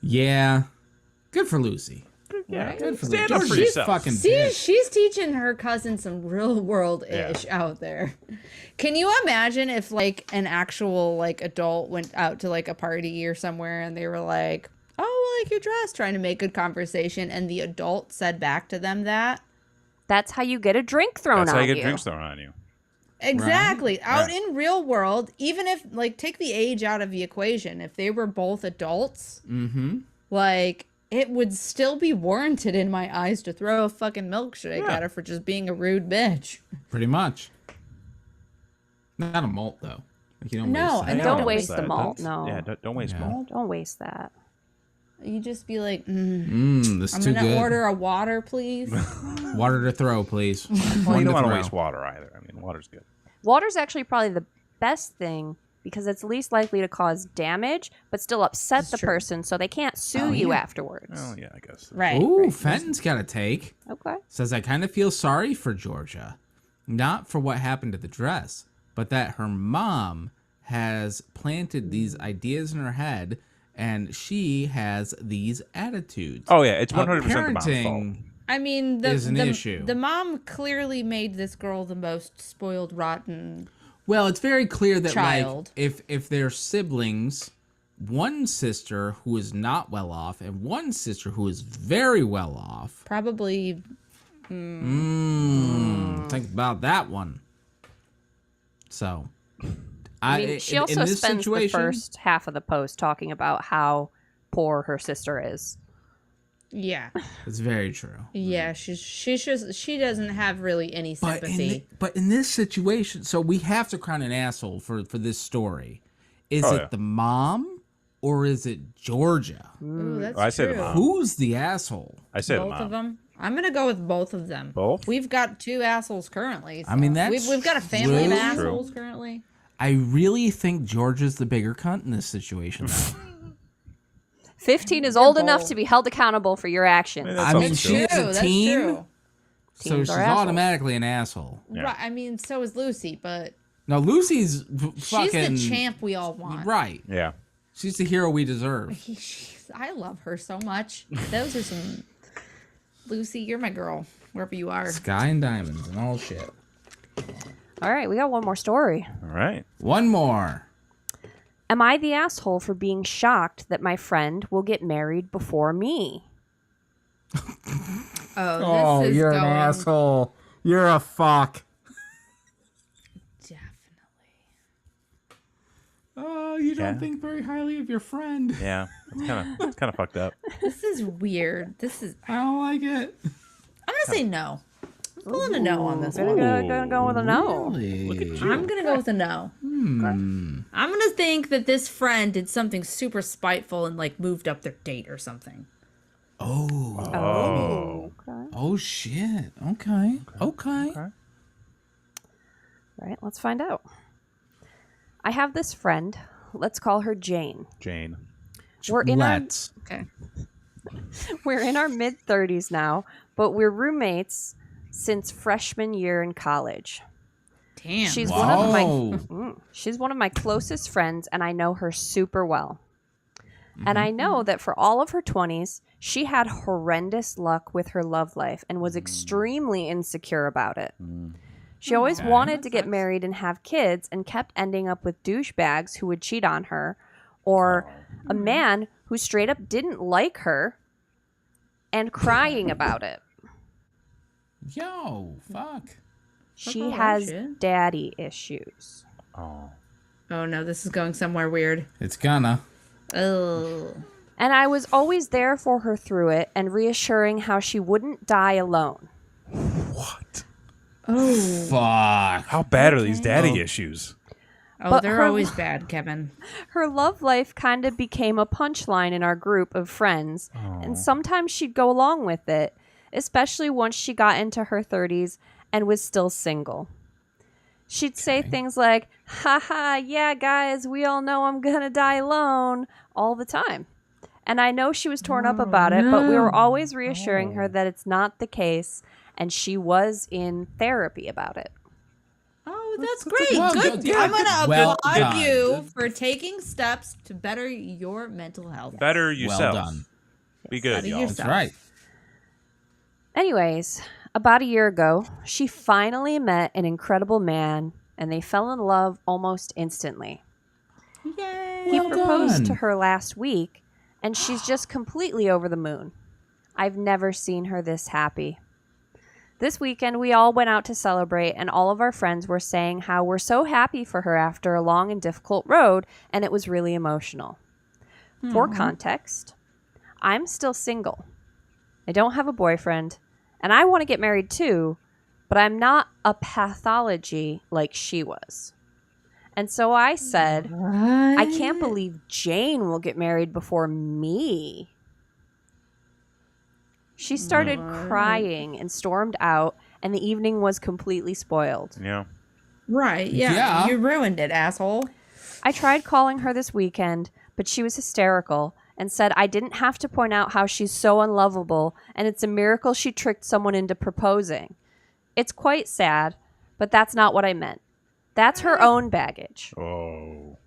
S4: Yeah. Good for Lucy.
S1: Yeah,
S4: Good for
S1: stand
S4: Lucy.
S1: up for
S4: She's
S1: yourself.
S4: fucking
S3: See,
S4: bitch.
S3: she's teaching her cousin some real world ish out there. Can you imagine if like an actual like adult went out to like a party or somewhere and they were like, "Oh, I like your dress," trying to make good conversation, and the adult said back to them that
S2: That's how you get a drink thrown
S1: That's
S2: on
S1: how
S2: you.
S1: you get drinks thrown on you.
S3: exactly out
S1: Right.
S3: in real world, even if like take the age out of the equation, if they were both adults, like it would still be warranted in my eyes to throw a fucking milkshake at her for just being a rude bitch.
S4: Pretty much. Not a malt though. Like, you don't
S3: No,
S4: waste
S3: and
S4: that.
S2: Don't waste the malt. No.
S1: Yeah, don't waste malt.
S2: Don't waste that.
S3: You just be like,
S4: This is
S3: I'm
S4: too
S3: gonna
S4: good.
S3: order a water, please.
S4: Water to throw, please.
S1: Well, you
S4: One
S1: don't
S4: to
S1: want to
S4: throw.
S1: waste water either. I mean, water's good.
S2: Water's actually probably the best thing because it's least likely to cause damage, but still upset the person, so they can't sue you afterwards.
S1: Oh, yeah, I guess.
S3: Right.
S4: Ooh,
S3: right.
S4: Fenton's got a take.
S2: Okay.
S4: Says, I kind of feel sorry for Georgia. Not for what happened to the dress, but that her mom has planted these ideas in her head and she has these attitudes.
S1: Oh, yeah, it's 100% the mom's fault.
S4: Parenting
S3: I mean,
S4: is an issue.
S3: The mom clearly made this girl the most spoiled, rotten.
S4: Well, it's very clear that
S3: Child.
S4: like if they're siblings, one sister who is not well off and one sister who is very well off.
S3: Probably.
S4: Think about that one. So,
S2: I mean, she also
S4: in this
S2: spends the
S4: situation,
S2: first half of the post talking about how poor her sister is.
S3: Yeah.
S4: it's very true.
S3: Yeah. She doesn't have really any sympathy.
S4: But in this situation, so we have to crown an asshole for this story. Is
S1: Oh,
S4: it
S1: yeah.
S4: the mom or is it Georgia?
S3: Ooh, that's
S1: I say the
S3: true.
S1: mom.
S4: Who's the asshole?
S1: I say the
S3: Both
S1: mom.
S3: of them. I'm gonna go with both of them.
S1: Both?
S3: We've got two assholes currently.
S4: I mean,
S3: so
S4: that's
S3: we've got a family of
S4: true.
S3: assholes currently.
S4: I really think Georgia's the bigger cunt in this situation. Though.
S2: 15 is old enough
S3: bold.
S2: to be held accountable for your actions.
S1: That's
S4: I mean,
S1: also
S4: she's
S1: true.
S4: a teen.
S3: True.
S4: So
S2: Teens
S4: she's
S2: are assholes.
S4: automatically an asshole.
S1: Yeah.
S3: Right. I mean, so is Lucy, but
S4: No, Lucy's fucking
S3: she's the champ we all want.
S4: right.
S1: Yeah.
S4: She's the hero we deserve.
S3: I love her so much. Those are some. Lucy, you're my girl, wherever you are.
S4: Sky and diamonds and all shit.
S2: All right, we got one more story.
S1: All right.
S4: One more.
S2: Am I the asshole for being shocked that my friend will get married before me?
S3: Oh, this is
S4: you're
S3: going
S4: an asshole. You're a fuck.
S3: Definitely.
S4: Oh, you don't
S1: Yeah.
S4: think very highly of your friend.
S1: Yeah. It's kind of fucked up.
S3: This is weird. This is.
S4: I don't like it.
S3: I'm gonna say no. I'm pulling a no on this one.
S2: Gonna go with a no.
S4: Really?
S1: Look at you.
S3: I'm gonna go with a no. I'm gonna think that this friend did something super spiteful and like moved up their date or something.
S4: Oh.
S1: Oh.
S2: Okay.
S4: Oh shit. Okay. Okay.
S1: Okay.
S2: Right, let's find out. I have this friend. Let's call her Jane.
S1: Jane.
S2: We're in our
S4: Let's.
S3: Okay.
S2: We're in our mid-30s now, but we're roommates since freshman year in college.
S3: Damn.
S2: She's
S4: Wow.
S2: she's one of my closest friends, and I know her super well. And I know that for all of her 20s, she had horrendous luck with her love life and was extremely insecure about it. She always wanted to get married and have kids and kept ending up with douchebags who would cheat on her or a man who straight up didn't like her and crying about it.
S4: Yo, fuck.
S2: She
S3: all that
S2: has
S3: shit.
S2: daddy issues.
S1: Oh.
S3: Oh no, this is going somewhere weird.
S4: It's gonna.
S3: Oh.
S2: And I was always there for her through it and reassuring how she wouldn't die alone.
S1: What?
S3: Oh.
S4: Fuck.
S1: How bad are these daddy issues?
S3: Oh,
S2: But
S3: they're
S2: her-
S3: always bad, Kevin.
S2: Her love life kind of became a punchline in our group of friends, and sometimes she'd go along with it, especially once she got into her 30s and was still single. She'd say things like, haha, yeah, guys, we all know I'm gonna die alone, all the time. And I know she was torn up about it, but we were always reassuring her that it's not the case, and she was in therapy about it.
S3: Oh, that's great.
S4: well
S3: Good.
S4: done.
S3: I'm gonna
S4: Well
S3: applaud
S4: done.
S3: you for taking steps to better your mental health.
S1: Better
S4: Well
S1: yourself.
S4: done.
S1: Be good,
S3: Better
S1: y'all.
S3: yourself.
S4: That's right.
S2: Anyways, about a year ago, she finally met an incredible man, and they fell in love almost instantly.
S3: Yay.
S2: He
S4: Well
S2: proposed to
S4: done.
S2: her last week, and she's just completely over the moon. I've never seen her this happy. This weekend, we all went out to celebrate, and all of our friends were saying how we're so happy for her after a long and difficult road, and it was really emotional. For context, I'm still single. I don't have a boyfriend, and I want to get married too, but I'm not a pathology like she was. And so I said, I can't believe Jane will get married before me. She started crying and stormed out, and the evening was completely spoiled.
S1: Yeah.
S3: Right. Yeah.
S4: Yeah.
S3: You ruined it, asshole.
S2: I tried calling her this weekend, but she was hysterical and said I didn't have to point out how she's so unlovable, and it's a miracle she tricked someone into proposing. It's quite sad, but that's not what I meant. That's her own baggage.
S1: Oh.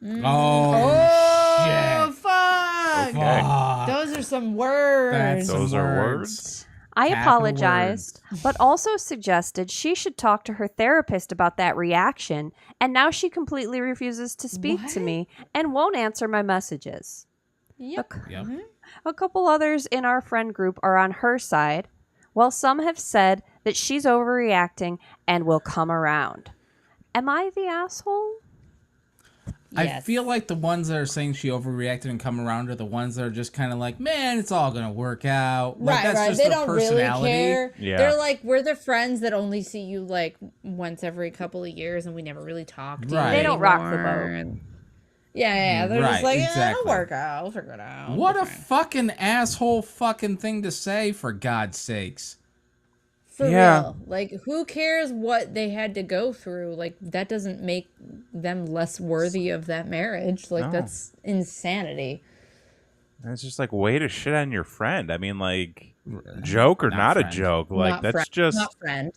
S4: Oh,
S3: Oh,
S4: shit.
S3: fuck.
S1: Okay.
S4: Fuck.
S3: Those are some words.
S4: That's
S1: Those
S4: some
S1: are
S4: words.
S1: words.
S2: I
S4: Capital
S2: apologized, but also suggested she should talk to her therapist about that reaction, and now she completely refuses to speak to me and won't answer my messages.
S3: Yep.
S4: Yep.
S2: A couple others in our friend group are on her side, while some have said that she's overreacting and will come around. Am I the asshole?
S4: I
S3: Yes.
S4: feel like the ones that are saying she overreacted and come around are the ones that are just kind of like, man, it's all gonna work out. Like,
S3: Right,
S4: that's
S3: right.
S4: just
S3: They
S4: their
S3: don't really
S4: personality.
S3: care.
S1: Yeah.
S3: They're like, we're the friends that only see you like once every couple of years, and we never really talk to
S4: Right.
S3: you.
S4: They
S2: don't rock the
S3: anymore,
S2: boat.
S3: and- Yeah. They're
S4: Right,
S3: just like,
S4: exactly.
S3: it'll work out. We'll figure it out.
S4: What a
S3: We're fine.
S4: fucking asshole fucking thing to say, for God's sakes.
S3: For
S1: Yeah.
S3: real. Like, who cares what they had to go through? Like, that doesn't make them less worthy of that marriage. Like,
S1: No.
S3: that's insanity.
S1: And it's just like way to shit on your friend. I mean, like, joke or
S4: Not
S1: not a
S4: friend.
S1: joke. Like
S3: Not
S1: that's
S3: friend,
S1: just
S3: not friend.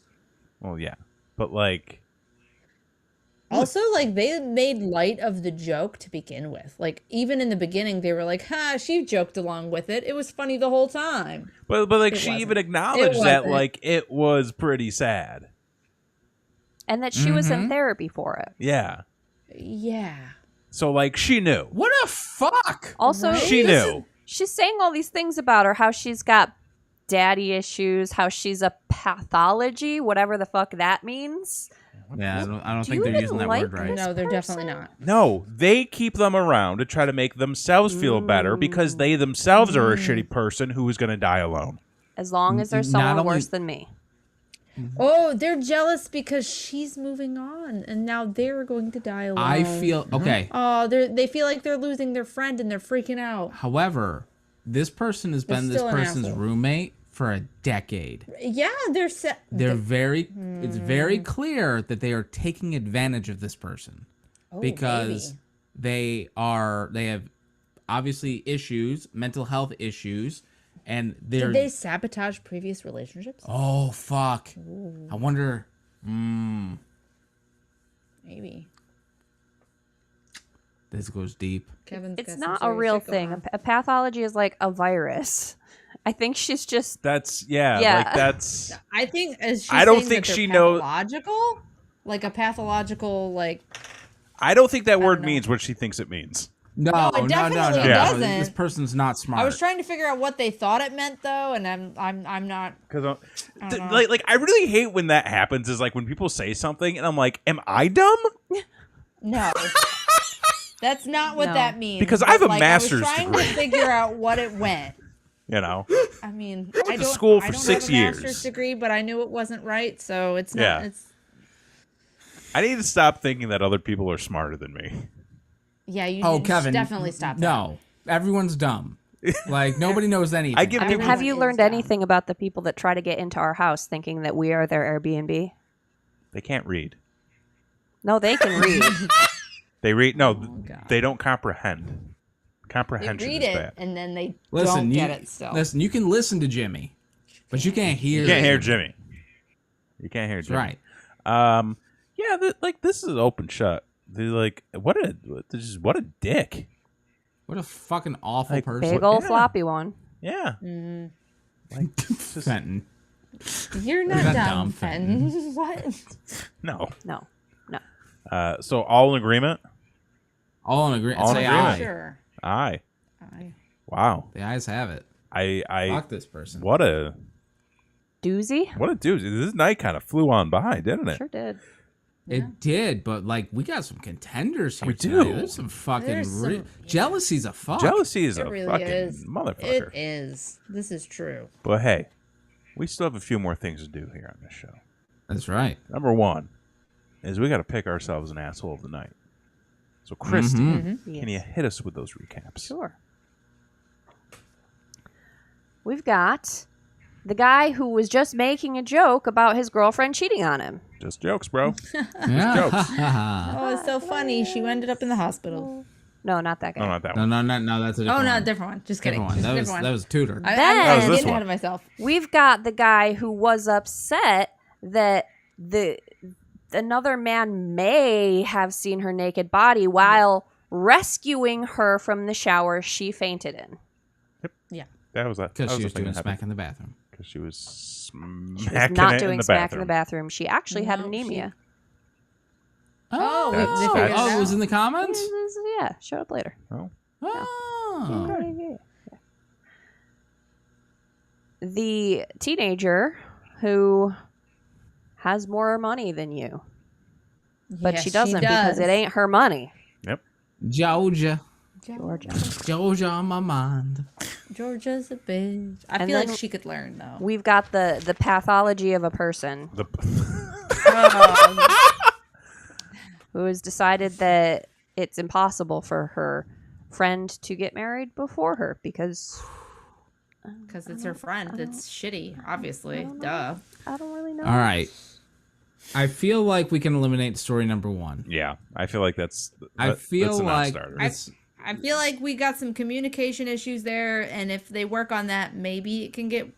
S1: well, yeah, but like
S3: Also, like they made light of the joke to begin with. Like even in the beginning, they were like, "Ha, she joked along with it. It was funny the whole time."
S1: but like
S3: It
S1: she
S3: wasn't.
S1: even acknowledged
S3: It
S1: that
S3: wasn't.
S1: like it was pretty sad.
S2: And that she was in
S4: Mhm.
S2: therapy for it.
S1: Yeah.
S3: Yeah.
S1: So like she knew.
S4: What a fuck!
S2: Also,
S3: Right?
S1: She
S2: this
S1: knew.
S2: she's saying all these things about her, how she's got daddy issues, how she's a pathology, whatever the fuck that means.
S4: Yeah, I don't
S2: Do
S4: think
S2: you
S4: they're using
S2: even
S4: that
S2: like
S4: word right.
S2: this?
S3: No, they're
S2: person?
S3: definitely not.
S1: No, they keep them around to try to make themselves feel better because they themselves are a shitty person who is going to die alone.
S2: As long as there's
S4: Not
S2: someone
S4: only-
S2: worse than me.
S3: Oh, they're jealous because she's moving on, and now they're going to die alone.
S4: I feel okay.
S3: Oh, they feel like they're losing their friend, and they're freaking out.
S4: However, this person has been this
S3: still an
S4: person's
S3: asshole.
S4: roommate for a decade.
S3: Yeah, they're set.
S4: They're very. It's very clear that they are taking advantage of this person because they have obviously issues, mental health issues, and they're.
S3: Did they sabotage previous relationships?
S4: Oh fuck! I wonder.
S3: Maybe.
S4: This goes deep.
S3: Kevin's
S2: It's
S3: got
S2: not
S3: some
S2: a real
S3: serious shit going
S2: thing.
S3: on.
S2: A pathology is like a virus. I think she's just
S1: That's
S2: Yeah.
S1: like that's
S3: I think is she
S1: I don't
S3: saying
S1: think
S3: that they're
S1: she knows-
S3: pathological? Like a pathological, like
S1: I don't think that word
S3: know.
S1: means what she thinks it means.
S4: No,
S3: it definitely
S1: doesn't.
S4: This person's not smart.
S3: I was trying to figure out what they thought it meant though, and I'm not.
S1: Because
S3: know.
S1: like I really hate when that happens. Is like when people say something and I'm like, am I dumb?
S3: No, that's not what
S2: No.
S3: that means.
S1: Because
S3: But,
S1: I have a
S3: like,
S1: master's
S3: I was trying
S1: degree.
S3: to figure out what it meant.
S1: You know.
S3: I mean, I
S1: to
S3: don't.
S1: school for
S3: I don't
S1: 6
S3: have a
S1: years.
S3: master's degree, but I knew it wasn't right, so it's not.
S1: Yeah.
S3: It's
S1: I need to stop thinking that other people are smarter than me.
S3: yeah. You
S4: Oh,
S3: should
S4: Kevin,
S3: definitely stop.
S4: No, everyone's dumb. Like nobody knows anything.
S1: I give
S2: I mean,
S1: people
S2: have you
S3: is
S2: learned
S3: dumb.
S2: anything about the people that try to get into our house thinking that we are their Airbnb?
S1: they can't read.
S2: No, they can read.
S1: They read no,
S3: God.
S1: they don't comprehend.
S3: They
S1: Comprehension
S3: read
S1: is
S3: it
S1: bad.
S3: and then they
S4: Listen,
S3: don't
S4: you
S3: get it still.
S4: listen. You can listen to Jimmy, but you can't hear.
S1: You can't hear
S4: Jimmy.
S1: Jimmy. You can't hear Jimmy.
S4: Right.
S1: Yeah, like this is open shut. They're like, what a dick.
S4: What a fucking awful
S1: Like,
S4: person.
S2: Big old
S1: Yeah.
S2: floppy one.
S1: Yeah. Like, just,
S4: Fenton.
S3: You're not
S4: not
S3: dumb,
S4: dumb,
S3: Fenton. What?
S1: no.
S2: No.
S1: So all in agreement?
S4: All in agreement.
S1: All in
S4: Say
S1: agreement.
S4: aye.
S3: Sure.
S1: Aye.
S3: I-
S1: Wow.
S4: The eyes have it.
S1: I
S4: Fuck this person.
S1: what a
S2: Doozy?
S1: dude. This night kind of flew on by, didn't it?
S2: Sure did.
S4: It did, but like we got some contenders here.
S1: We
S4: tonight.
S1: do.
S4: There's some fucking
S3: There's some-
S4: jealousy's a fuck.
S1: Jealousy is
S3: It
S1: a
S3: really
S1: fucking
S3: is.
S1: motherfucker.
S3: It is. This is true.
S1: But hey, we still have a few more things to do here on this show.
S4: That's right.
S1: Number one is we got to pick ourselves an asshole of the night. So, Christy,
S4: Mm-hmm.
S1: can you hit us with those recaps?
S2: Sure. We've got the guy who was just making a joke about his girlfriend cheating on him.
S1: Just jokes, bro.
S4: Yeah.
S1: jokes.
S3: Oh, it's so funny. She ended up in the hospital.
S2: No, not that guy.
S1: No, not that
S4: no,
S1: one.
S4: no, that's a
S3: Oh,
S4: different
S3: no,
S4: one.
S3: different one. Just kidding.
S4: Different one.
S3: Just
S4: That
S3: different
S4: was Tutor.
S3: I,
S2: Then-
S3: I'm
S2: That was
S1: this
S3: getting
S1: one.
S3: ahead of myself.
S2: We've got the guy who was upset that another man may have seen her naked body while rescuing her from the shower she fainted in.
S3: Yeah.
S1: That was that.
S4: Because
S1: that
S4: she
S1: the
S4: was
S1: thing
S4: doing
S1: that
S4: smack
S1: happened.
S4: in the bathroom.
S1: Because she was smacking
S2: She was not
S1: it
S2: doing
S1: in the
S2: smack
S1: bathroom.
S2: in the bathroom. She actually had
S3: No,
S2: anemia.
S3: Oh,
S1: That's-
S3: they figured
S1: that's-
S3: it
S4: it was
S3: out.
S4: in the comments?
S2: Yeah, showed up later.
S1: Oh.
S4: Oh.
S2: The teenager who has more money than you, but
S3: Yes,
S2: she doesn't because
S3: does.
S2: it ain't her money.
S1: Yep.
S4: Georgia.
S2: Georgia.
S4: Georgia on my mind.
S3: Georgia's a bitch. I
S2: And
S3: feel
S2: then-
S3: like she could learn though.
S2: We've got the pathology of a person
S1: The
S2: who has decided that it's impossible for her friend to get married before her because
S3: Because it's her friend that's shitty, obviously. Duh.
S2: I don't really know.
S4: All right. I feel like we can eliminate story number one.
S1: yeah, I feel like that's.
S4: I
S1: that's
S4: feel
S1: a
S4: like
S1: non-starter.
S4: it's
S3: I feel like we got some communication issues there, and if they work on that, maybe it can get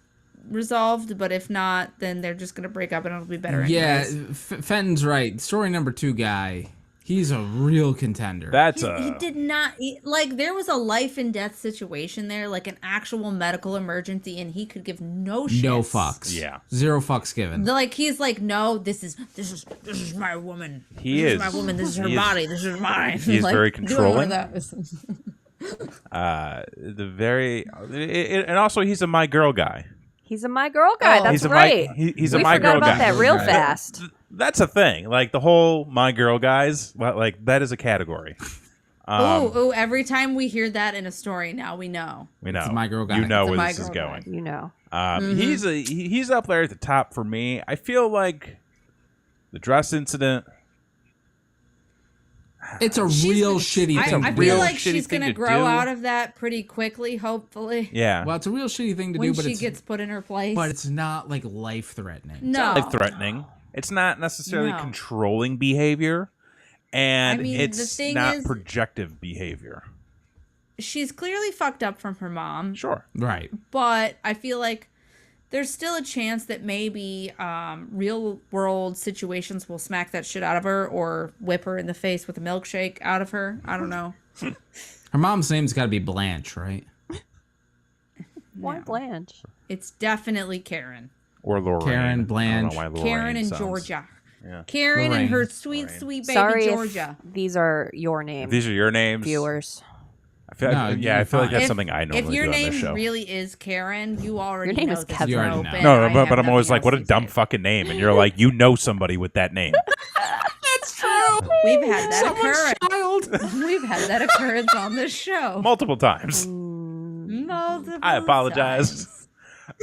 S3: resolved, but if not, then they're just gonna break up and it'll be better.
S4: Yeah,
S3: anyways.
S4: Fenton's right. Story number 2 guy, he's a real contender.
S1: That's
S3: He did not like. There was a life and death situation there, like an actual medical emergency, and he could give no shits.
S4: no fucks.
S1: Yeah.
S4: 0 fucks given.
S3: Like he's like, no, this is my woman.
S1: He
S3: This
S1: is.
S3: my woman. This is her
S1: He is-
S3: body. This is mine.
S1: he is
S3: Like,
S1: very
S3: doing
S1: controlling.
S3: one of those.
S1: And also he's a my girl guy.
S2: He's a my girl guy.
S3: Oh.
S2: That's
S1: He's a
S2: right.
S1: he's a
S2: We
S1: my
S2: forgot
S1: girl
S2: about
S1: guy.
S2: that real
S4: Right.
S2: fast.
S1: That's a thing. Like the whole my girl guys, like that is a category.
S3: Ooh, every time we hear that in a story, now we know.
S1: We know.
S4: It's a my girl guy.
S1: You know
S3: It's a
S1: where
S3: my
S1: this is
S3: girl
S1: going.
S2: You know.
S1: He's up there at the top for me. I feel like the dress incident.
S4: It's a real shitty
S3: I,
S4: thing.
S3: I
S4: to
S3: feel
S4: do.
S3: like
S1: shitty
S3: she's
S1: thing
S3: gonna
S1: to
S3: grow
S1: do.
S3: out of that pretty quickly, hopefully.
S1: Yeah.
S4: Well, it's a real shitty thing to
S3: When
S4: do, but
S3: she
S4: it's
S3: gets put in her place.
S4: but it's not like life threatening.
S3: no.
S1: Life threatening. It's not necessarily
S3: No.
S1: controlling behavior, and
S3: I mean, the
S1: it's
S3: thing
S1: not
S3: is-
S1: projective behavior.
S3: She's clearly fucked up from her mom,
S1: Sure.
S4: Right.
S3: but I feel like there's still a chance that maybe real world situations will smack that shit out of her or whip her in the face with a milkshake out of her. I don't know.
S4: Her mom's name's got to be Blanche, right?
S2: Why
S3: No.
S2: Blanche?
S3: It's definitely Karen.
S1: Or Lorraine.
S4: Karen,
S1: I don't
S4: Blanche.
S1: know why Lorraine
S3: Karen and
S1: sounds-
S3: Georgia.
S1: Yeah.
S3: Karen
S4: Lorraine.
S3: and her sweet,
S1: Lorraine.
S3: sweet baby
S2: Sorry
S3: Georgia.
S2: if these are your names,
S1: These are your names.
S2: viewers.
S1: I feel
S4: No,
S1: I
S4: you're
S1: feel like
S4: fine.
S1: that's something I normally
S3: If your
S1: do on
S3: name
S1: this show.
S3: really is Karen, you already
S2: Your name
S3: know
S2: is
S3: this
S2: Kevin.
S4: You already
S3: open.
S4: know.
S1: No,
S3: I
S1: but
S3: have
S1: I'm always
S3: nothing
S1: like, what a
S3: else to
S1: dumb
S3: say.
S1: fucking name, and you're like, you know somebody with that name.
S4: That's true.
S3: We've had that
S4: Someone's
S3: occurrence.
S4: child.
S3: We've had that occurrence on this show.
S1: Multiple times.
S3: Multiple
S1: I apologize.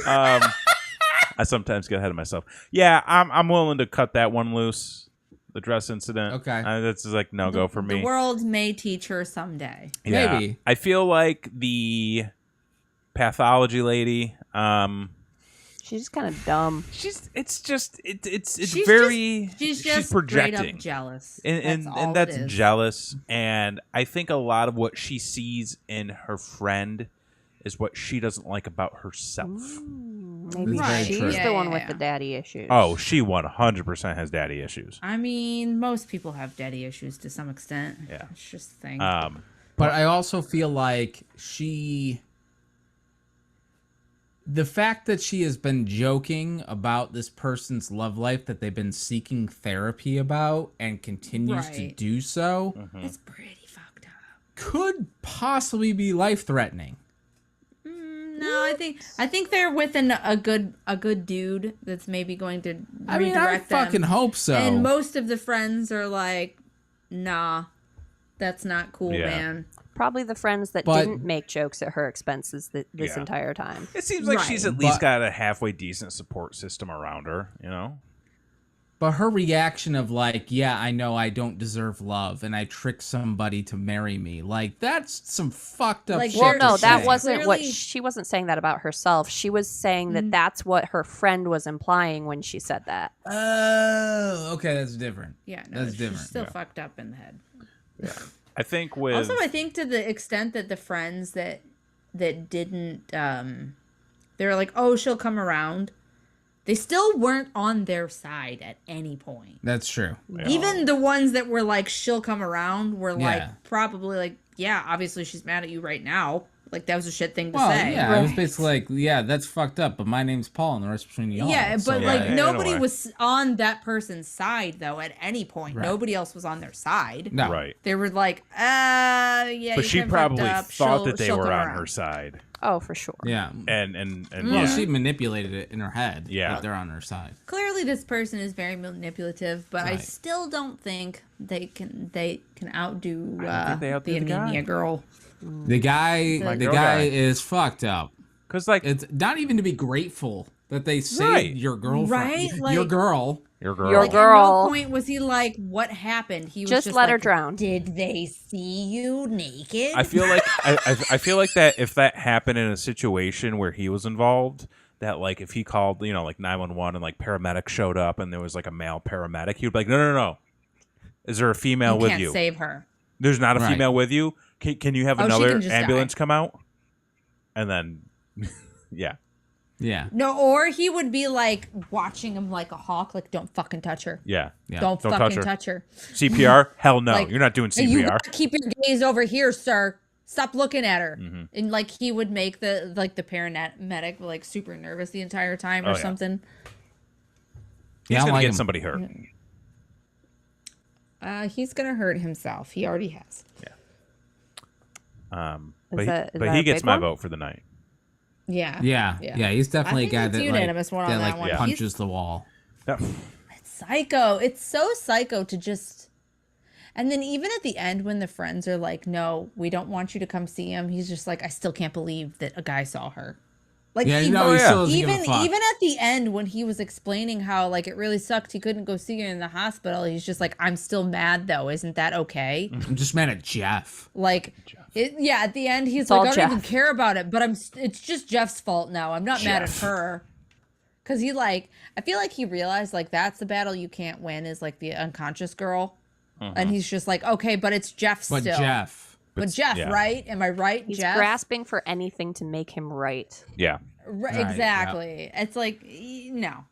S3: times.
S1: I sometimes get ahead of myself. Yeah, I'm willing to cut that one loose. The dress incident.
S4: Okay.
S1: That's just like no go for me.
S3: The world may teach her someday.
S1: Yeah.
S4: Maybe.
S1: I feel like the pathology lady.
S2: She's just kind of dumb.
S1: It's
S3: She's
S1: very.
S3: She's just
S1: projecting.
S3: straight up jealous.
S1: And that's jealous. And I think a lot of what she sees in her friend is what she doesn't like about herself.
S2: Maybe
S4: That's very
S2: she's
S4: true.
S2: the one with
S3: Yeah.
S2: the daddy issues.
S1: Oh, she 100% has daddy issues.
S3: I mean, most people have daddy issues to some extent.
S1: Yeah.
S3: It's just a thing.
S4: But I also feel like the fact that she has been joking about this person's love life that they've been seeking therapy about and continues to
S3: Right.
S4: do so
S3: It's pretty fucked up.
S4: could possibly be life threatening.
S3: No, I think they're with a good dude that's maybe going to
S4: I mean, I
S3: redirect them.
S4: fucking hope so.
S3: And most of the friends are like, nah, that's not cool,
S1: Yeah.
S3: man.
S2: Probably the friends that
S4: But-
S2: didn't make jokes at her expenses this
S1: Yeah.
S2: entire time.
S1: It seems like
S3: Right.
S1: she's at least
S4: But-
S1: got a halfway decent support system around her, you know?
S4: But her reaction of like, yeah, I know I don't deserve love and I tricked somebody to marry me. Like, that's some fucked up
S3: Like,
S4: shit.
S2: Well,
S3: Sure,
S2: no,
S4: to
S2: that
S4: say.
S2: wasn't what
S3: Clearly-
S2: she wasn't saying that about herself. She was saying that that's what her friend was implying when she said that.
S4: Oh, okay, that's different.
S3: Yeah, no,
S4: That's
S3: she's
S4: different.
S3: still fucked up in the head.
S1: I think with.
S3: Also, I think to the extent that the friends that didn't, they were like, oh, she'll come around. They still weren't on their side at any point.
S4: That's true.
S3: Even the ones that were like, she'll come around, were like,
S4: Yeah.
S3: probably like, yeah, obviously she's mad at you right now. Like, that was a shit thing to
S4: Well,
S3: say.
S4: yeah, it was basically like, yeah, that's fucked up, but my name's Paul and the rest between y'all.
S3: Yeah, but
S4: So,
S3: like
S1: in a
S3: nobody
S1: way.
S3: was on that person's side though at any point.
S4: Right.
S3: Nobody else was on their side.
S4: no.
S1: Right.
S3: They were like, yeah.
S1: But
S3: you
S1: she
S3: kinda
S1: probably
S3: fucked up.
S1: thought that they
S3: She'll
S1: were
S3: come
S1: on
S3: around."
S1: her side.
S2: Oh, for sure.
S4: Yeah.
S1: And
S4: Well,
S1: yeah.
S4: she manipulated it in her head.
S1: Yeah.
S4: That they're on her side.
S3: Clearly, this person is very manipulative, but I
S4: Right.
S3: still don't think they can outdo
S1: they outdo
S3: the
S1: the guy.
S3: anemia girl.
S4: The guy,
S1: My
S4: the
S1: girl
S4: guy
S1: guy.
S4: is fucked up.
S1: Because, like,
S4: It's not even to be grateful that they saved
S1: Right.
S4: your girlfriend,
S3: Right?
S4: your
S3: Like-
S4: girl.
S1: your girl.
S2: Your
S3: Like,
S2: girl.
S3: at no point was he like, "What happened?" He was
S2: Just
S3: just
S2: let
S3: like,
S2: her drown.
S3: Did they see you naked?
S1: I feel like I feel like that if that happened in a situation where he was involved, that like if he called, you know, like 911 and like paramedics showed up and there was like a male paramedic, he'd be like, no. Is there a female
S3: you
S1: with
S3: can't
S1: you?
S3: save her.
S1: There's not a
S4: Right.
S1: female with you. Can you have
S3: Oh, she
S1: another
S3: can just
S1: ambulance
S3: die.
S1: come out? And then, yeah.
S4: Yeah.
S3: No, or he would be like watching him like a hawk, like don't fucking touch her.
S1: Yeah.
S3: Don't fucking touch her.
S1: CPR? Hell no.
S3: Like,
S1: You're not doing
S3: "Hey, you
S1: CPR.
S3: gotta keep your gaze over here, sir. Stop looking at her."
S1: Mm-hmm.
S3: And like he would make the paramedic like super nervous the entire time or
S1: Oh, yeah.
S3: something.
S1: He's
S4: Yeah, I
S1: gonna
S4: like
S1: get
S4: him.
S1: somebody hurt.
S3: He's gonna hurt himself. He already has.
S1: But,
S2: that
S1: but
S2: a
S1: he gets
S2: big
S1: my
S2: one?
S1: vote for the night.
S3: Yeah.
S4: Yeah. He's definitely a
S3: I think
S4: guy
S3: it's
S4: that
S3: unanimous one on
S4: that
S3: that
S4: like
S3: one.
S4: punches the wall.
S1: Yeah.
S3: Psycho. It's so psycho to just. And then even at the end when the friends are like, "No, we don't want you to come see him," he's just like, "I still can't believe that a guy saw her." Like
S4: Yeah,
S3: even,
S4: no, he still doesn't give a
S3: even
S4: fuck.
S3: even at the end when he was explaining how like it really sucked he couldn't go see her in the hospital, he's just like, "I'm still mad though. Isn't that okay?"
S4: I'm just mad at Jeff.
S3: Like, yeah. At the end, he's
S2: all
S3: like, "I don't even
S2: Jeff.
S3: care about it, but it's just Jeff's fault now. I'm not mad at
S1: Jeff.
S3: her." Because he like, I feel like he realized like that's the battle you can't win is like the unconscious girl, and he's just like, okay, but it's Jeff
S4: But
S3: still.
S4: Jeff.
S3: But Jeff,
S1: yeah.
S3: right? Am I right,
S2: He's
S3: Jeff?
S2: grasping for anything to make him right.
S1: Yeah.
S3: Right,
S4: Right,
S3: exactly. It's like, no.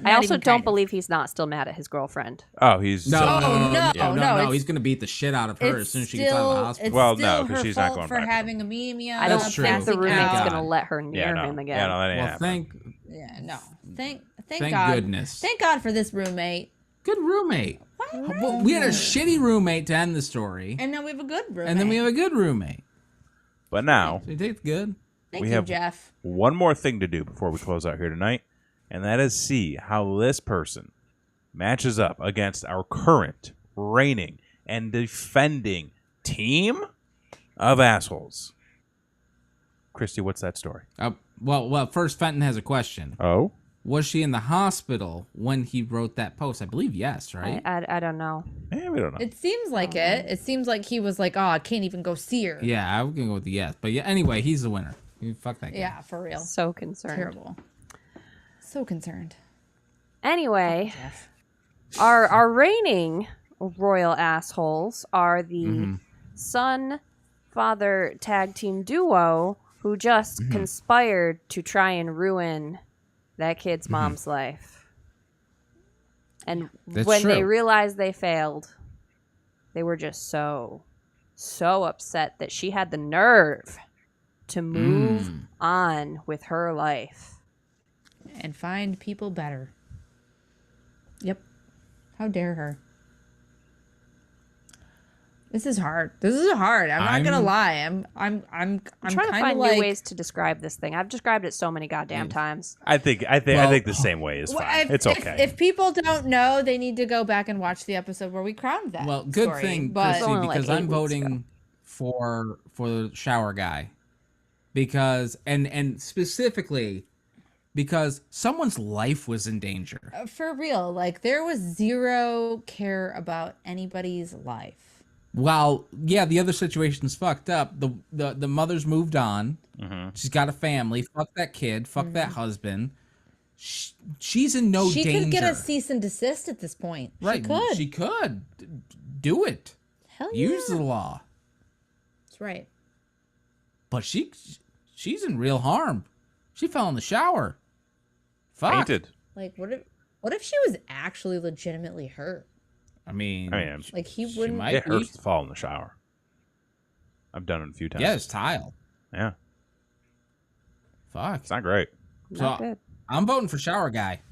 S2: I also don't believe he's not still mad at his girlfriend.
S1: Oh, he's
S3: No,
S4: He's gonna beat the shit out of her as soon as she gets out of the hospital.
S3: It's
S1: Well,
S3: still
S1: no, 'cause
S3: her
S1: she's not
S3: fault
S1: going
S3: for
S1: back to
S3: having anemia.
S2: I don't
S4: That's true.
S2: think the
S3: passing
S2: roommate's
S3: out.
S2: gonna let her near him again.
S1: Yeah, no, that ain't
S4: Well,
S1: happening.
S3: Yeah, no. Thank
S4: Thank
S3: God.
S4: goodness.
S3: Thank God for this roommate.
S4: Good roommate. Well, we had a shitty roommate to end the story,
S3: And now we have a good roommate.
S4: and then we have a good roommate.
S1: But now
S4: So he takes good.
S3: Thank
S1: we
S3: you,
S1: have
S3: Jeff.
S1: one more thing to do before we close out here tonight, and that is see how this person matches up against our current reigning and defending team of assholes. Christy, what's that story?
S4: Well, first Fenton has a question.
S1: Oh?
S4: Was she in the hospital when he wrote that post? I believe yes, right?
S2: I don't know.
S1: We don't know.
S3: It seems like it. It seems like he was like, "Oh, I can't even go see her."
S4: Yeah, I'm gonna go with the yes. But yeah, anyway, he's the winner. Fuck that guy.
S3: Yeah, for real.
S2: So concerned.
S3: Terrible. So concerned.
S2: Anyway,
S3: Jeff.
S2: our reigning royal assholes are the son father tag team duo who just conspired to try and ruin that kid's mom's life. And
S4: That's
S2: when they
S4: true.
S2: realized they failed, they were just so upset that she had the nerve to move on with her life.
S3: And find people better. Yep. How dare her? This is hard. I'm not gonna lie. I'm
S2: I'm trying to
S3: kinda
S2: find
S3: like,
S2: new ways to describe this thing. I've described it so many goddamn times.
S1: I think the same way is
S3: Well,
S1: fine. It's okay.
S3: If people don't know, they need to go back and watch the episode where we crowned that.
S4: Well, good
S3: story.
S4: thing,
S3: but
S4: Chrissy,
S2: only like
S4: because
S2: 8
S4: I'm
S2: weeks
S4: voting
S2: ago.
S4: for the shower guy, because and specifically because someone's life was in danger.
S3: for real, like there was zero care about anybody's life.
S4: While yeah, the other situation's fucked up. The mother's moved on. She's got a family. Fuck that kid. Fuck that husband. She's in no
S3: She
S4: danger.
S3: could get a cease and desist at this point.
S4: Right?
S3: She could.
S4: She could do it.
S3: Hell yeah.
S4: Use the law.
S3: That's right.
S4: But she's in real harm. She fell in the shower. Fuck.
S1: Painted.
S3: Like what if she was actually legitimately hurt?
S4: I mean,
S3: Like he
S4: she
S3: wouldn't.
S4: might
S1: It hurts
S4: be.
S1: to fall in the shower. I've done it a few times.
S4: Yeah, it's tile.
S1: Yeah.
S4: Fuck.
S1: It's not great.
S2: Not
S4: So
S2: good.
S4: I'm voting for shower guy.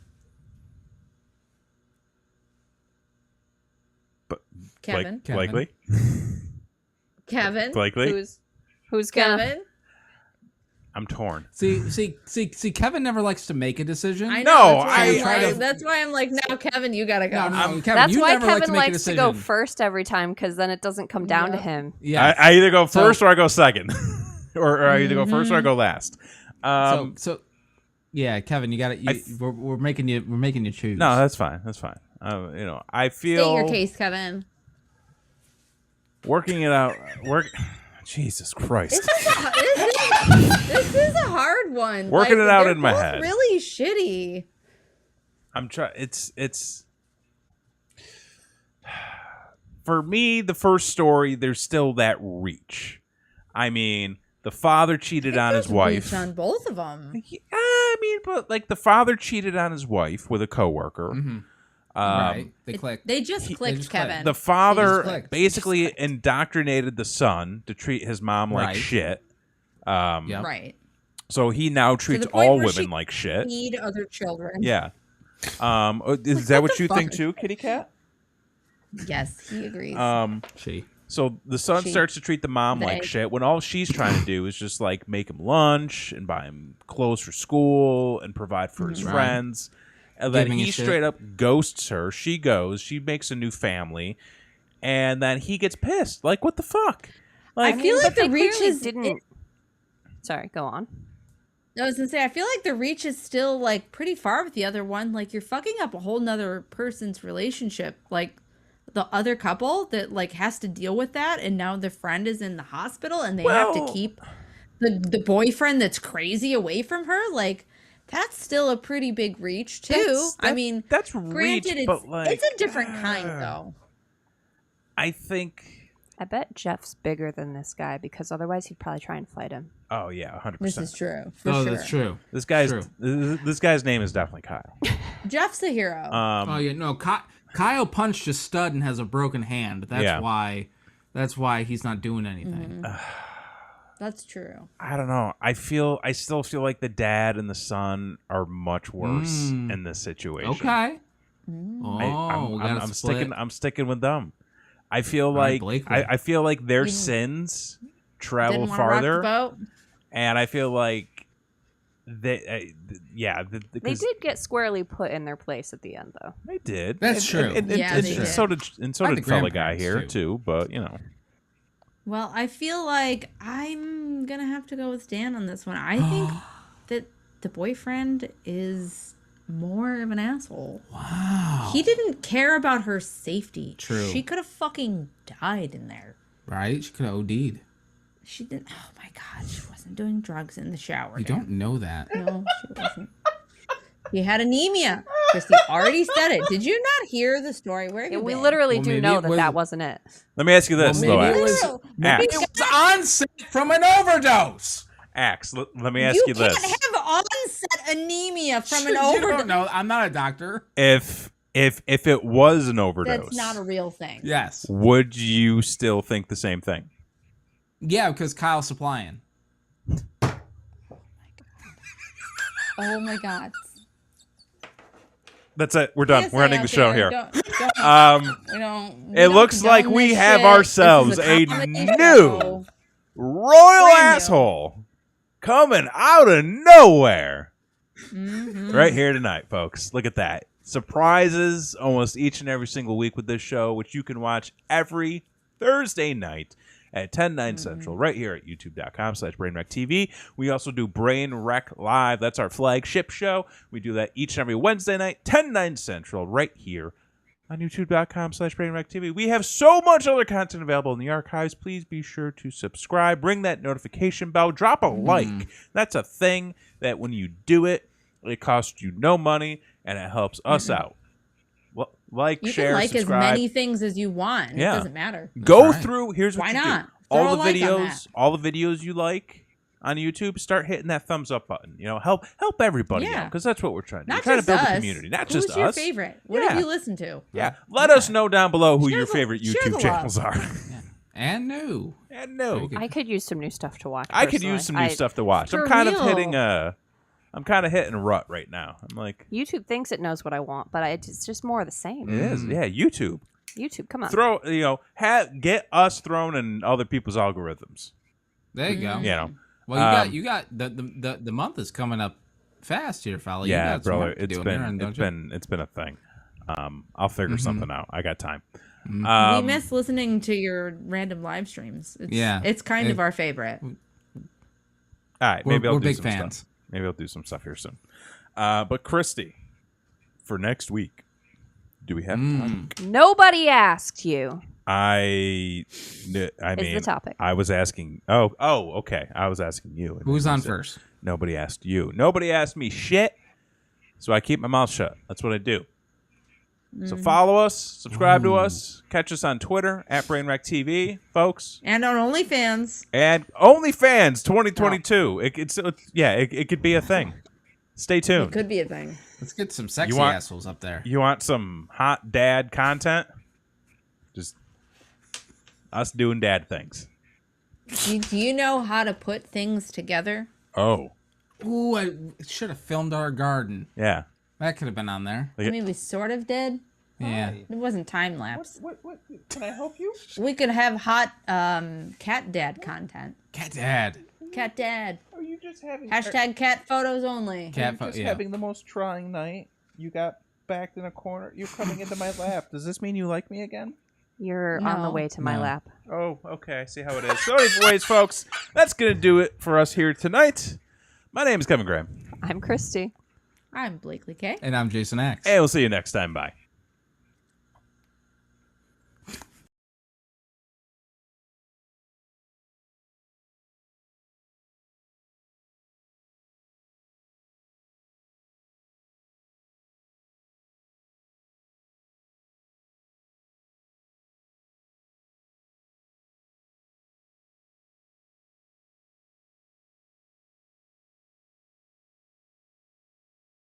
S1: But
S3: Kevin.
S1: Blakely?
S3: Kevin.
S1: Blakely?
S2: Who's gonna?
S3: Kevin.
S1: I'm torn.
S4: See, Kevin never likes to make a decision.
S3: I
S1: No,
S3: know.
S1: I-
S3: That's why I'm like, now, Kevin, you gotta go.
S4: No, Kevin,
S2: That's
S4: you
S2: why
S4: never like to
S2: Kevin
S4: make a
S2: likes to
S4: decision.
S2: go first every time, because then it doesn't come down to him.
S4: Yeah.
S1: I either go
S4: So-
S1: first or I go second. or I either go first or I go last.
S4: So yeah, Kevin, you got to. We're making you choose.
S1: No, that's fine. That's fine. I feel
S3: State your case, Kevin.
S1: working it out. Jesus Christ.
S3: This is a hard one.
S1: Working it out
S3: they're
S1: in my
S3: both
S1: head.
S3: Really shitty.
S1: I'm trying. It's for me. The first story, there's still that reach. I mean, The father cheated on his wife.
S3: On both of them.
S1: Yeah, I mean, but like the father cheated on his wife with a coworker.
S4: Right. They clicked.
S3: They just clicked,
S4: just
S3: Kevin.
S4: clicked.
S1: The father
S4: clicked.
S1: basically indoctrinated the son to treat his mom like
S4: Right.
S1: shit.
S4: Yep.
S3: Right.
S1: So he now treats
S3: the point
S1: all
S3: where
S1: women
S3: she
S1: like shit.
S3: Need other children.
S1: Yeah. Is that what you think
S3: fuck?
S1: too, Kitty Cat?
S3: Yes, he agrees.
S4: She.
S1: So the son starts to treat the mom like
S3: They-
S1: shit when all she's trying to do is just like make him lunch and buy him clothes for school and provide for his
S4: Right.
S1: friends. And then
S4: Giving a
S1: he
S4: shit.
S1: straight up ghosts her. She goes, she makes a new family, and then he gets pissed. Like, what the fuck? Like,
S3: I feel like
S2: But they
S3: the reach
S2: clearly
S3: is
S2: didn't. Sorry, go on.
S3: I was gonna say, I feel like the reach is still like pretty far with the other one. Like you're fucking up a whole nother person's relationship. Like the other couple that like has to deal with that, and now the friend is in the hospital, and they have to
S1: Well-
S3: keep the boyfriend that's crazy away from her. Like that's still a pretty big reach too. I mean,
S1: that's
S3: granted,
S1: reach, but like,
S3: it's a different kind though.
S1: I think.
S2: I bet Jeff's bigger than this guy because otherwise he'd probably try and fight him.
S1: Oh yeah, 100%.
S3: This is true. For
S4: Oh,
S3: sure.
S4: that's true.
S1: This guy's
S4: True.
S1: this guy's name is definitely Kyle.
S3: Jeff's a hero.
S4: Oh yeah, no. Kyle punched a stud and has a broken hand. That's
S1: Yeah.
S4: why. That's why he's not doing anything.
S3: That's true.
S1: I don't know. I still feel like the dad and the son are much worse in this situation.
S4: Okay. Oh, we gotta
S1: I'm
S4: split.
S1: sticking with them. I feel
S4: right,
S1: like
S4: Blakely.
S1: I feel like their sins travel
S3: Didn't want to rock the
S1: farther,
S3: boat.
S1: and I feel like they
S2: They did get squarely put in their place at the end, though.
S1: They did.
S4: That's true.
S3: Yeah, they did.
S1: So did
S4: By
S1: the
S4: the
S1: fella guy
S4: grandparents,
S1: here
S4: too.
S1: too. But you know,
S3: Well, I feel like I'm gonna have to go with Dan on this one. I think that the boyfriend is more of an asshole.
S4: Wow.
S3: He didn't care about her safety.
S4: True.
S3: She could have fucking died in there.
S4: Right? She could have OD'd.
S3: She didn't. Oh my god, she wasn't doing drugs in the shower.
S4: You
S3: Dan.
S4: don't know that.
S3: No, she wasn't. She had anemia. Christy already said it. Did you not hear the story? Where have
S2: Yeah,
S3: you
S2: we
S3: been?
S2: literally
S4: Well,
S2: do
S4: maybe
S2: know
S4: it
S2: that
S4: was-
S2: that wasn't it.
S1: let me ask you this,
S4: Well,
S1: though,
S4: maybe it
S1: Axe.
S4: was- Maybe it was onset from an overdose.
S1: Axe, let me ask
S3: You
S1: you
S3: can't
S1: this:
S3: have onset anemia from an
S4: You
S3: overdose.
S4: don't know. I'm not a doctor.
S1: if it was an overdose,
S3: That's not a real thing.
S4: Yes.
S1: would you still think the same thing?
S4: Yeah, because Kyle's supplying.
S3: Oh my god.
S1: That's it. We're done.
S3: PSA
S1: We're ending
S3: out
S1: the show
S3: there.
S1: here.
S3: We
S1: It
S3: don't
S1: looks like
S3: condone
S1: we
S3: this
S1: have
S3: shit.
S1: ourselves
S3: This is
S1: a
S3: comedy
S1: new
S3: show.
S1: Royal
S3: Brand new.
S1: asshole coming out of nowhere.
S3: Mm-hmm.
S1: Right here tonight, folks. Look at that. Surprises almost each and every single week with this show, which you can watch every Thursday night at 10/9 Central, right here at youtube.com/BrainWreckTV. We also do Brainwreck Live. That's our flagship show. We do that each and every Wednesday night, 10/9 Central, right here on youtube.com/BrainWreckTV. We have so much other content available in the archives. Please be sure to subscribe. Ring that notification bell. Drop a like. That's a thing that when you do it, it costs you no money, and it helps us out. Like,
S3: You
S1: share,
S3: can like
S1: subscribe.
S3: as many things as you want.
S1: Yeah.
S3: It doesn't matter.
S1: Go
S4: right.
S1: through. Here's what
S3: Why
S1: you do.
S3: not?
S1: All
S3: Throw
S1: the
S3: a like on
S1: videos,
S3: that.
S1: all the videos you like on YouTube. Start hitting that thumbs up button. You know, help everybody
S3: Yeah.
S1: out, because that's what we're trying to do.
S3: Not
S1: We're trying
S3: just
S1: to build
S3: us.
S1: a community, not
S3: Who's
S1: just
S3: your
S1: us.
S3: favorite? What
S1: Yeah.
S3: have you listened to?
S1: Yeah, let us know down below who
S3: Share
S1: your
S3: the-
S1: favorite
S3: share
S1: YouTube
S3: the
S1: channels
S3: love.
S1: are.
S4: And new.
S1: And no,
S2: I could use some new stuff to watch.
S1: I could use some new
S2: personally.
S1: stuff to watch.
S3: For
S1: I'm kind of
S3: real.
S1: hitting a rut right now. I'm like,
S2: YouTube thinks it knows what I want, but it's just more of the same.
S1: it is. Yeah, YouTube.
S2: YouTube, come on.
S1: Get us thrown in other people's algorithms.
S4: There you go.
S1: You know.
S4: Well, you got the month is coming up fast here, fella. You
S1: Yeah,
S4: got some
S1: brother.
S4: work to
S1: It's
S4: do in there, don't you?
S1: been a thing. I'll figure something out. I got time.
S3: We miss listening to your random live streams. It's kind of our favorite.
S1: All right, maybe I'll
S4: we're
S1: do
S4: big
S1: some
S4: fans.
S1: stuff. Maybe I'll do some stuff here soon. But Christy, for next week, do we have time?
S2: Nobody asked you.
S1: I mean,
S2: the topic.
S1: I was asking. Oh, okay. I was asking you. And
S4: Who's
S1: then you
S4: on
S1: said-
S4: first?
S1: Nobody asked you. Nobody asked me shit. So I keep my mouth shut. That's what I do. So follow us, subscribe to us, catch us on Twitter at BrainWreckTV, folks.
S3: And on OnlyFans.
S1: And OnlyFans 2022. It could be a thing. Stay tuned.
S3: It could be a thing.
S4: Let's get some sexy
S1: You want-
S4: assholes up there.
S1: You want some hot dad content? Just us doing dad things.
S3: Do you know how to put things together?
S1: Oh,
S4: Ooh, I should have filmed our garden.
S1: yeah.
S4: That could have been on there.
S3: I mean, we sort of did.
S4: Yeah.
S3: It wasn't time lapse.
S5: What? Can I help you?
S3: We could have hot cat dad content.
S4: Cat dad.
S3: Cat dad.
S5: Are you just having
S3: Hashtag cat photos only.
S4: Cat
S5: just
S4: yeah.
S5: having the most trying night? You got backed in a corner. You're coming into my lap. Does this mean you like me again?
S2: You're on the
S3: No.
S2: way to my
S4: No.
S2: lap.
S1: Oh, okay. I see how it is. So anyways, folks, that's going to do it for us here tonight. My name is Kevin Graham.
S2: I'm Christy.
S3: I'm Blakely K.
S4: And I'm Jason X.
S1: And we'll see you next time. Bye.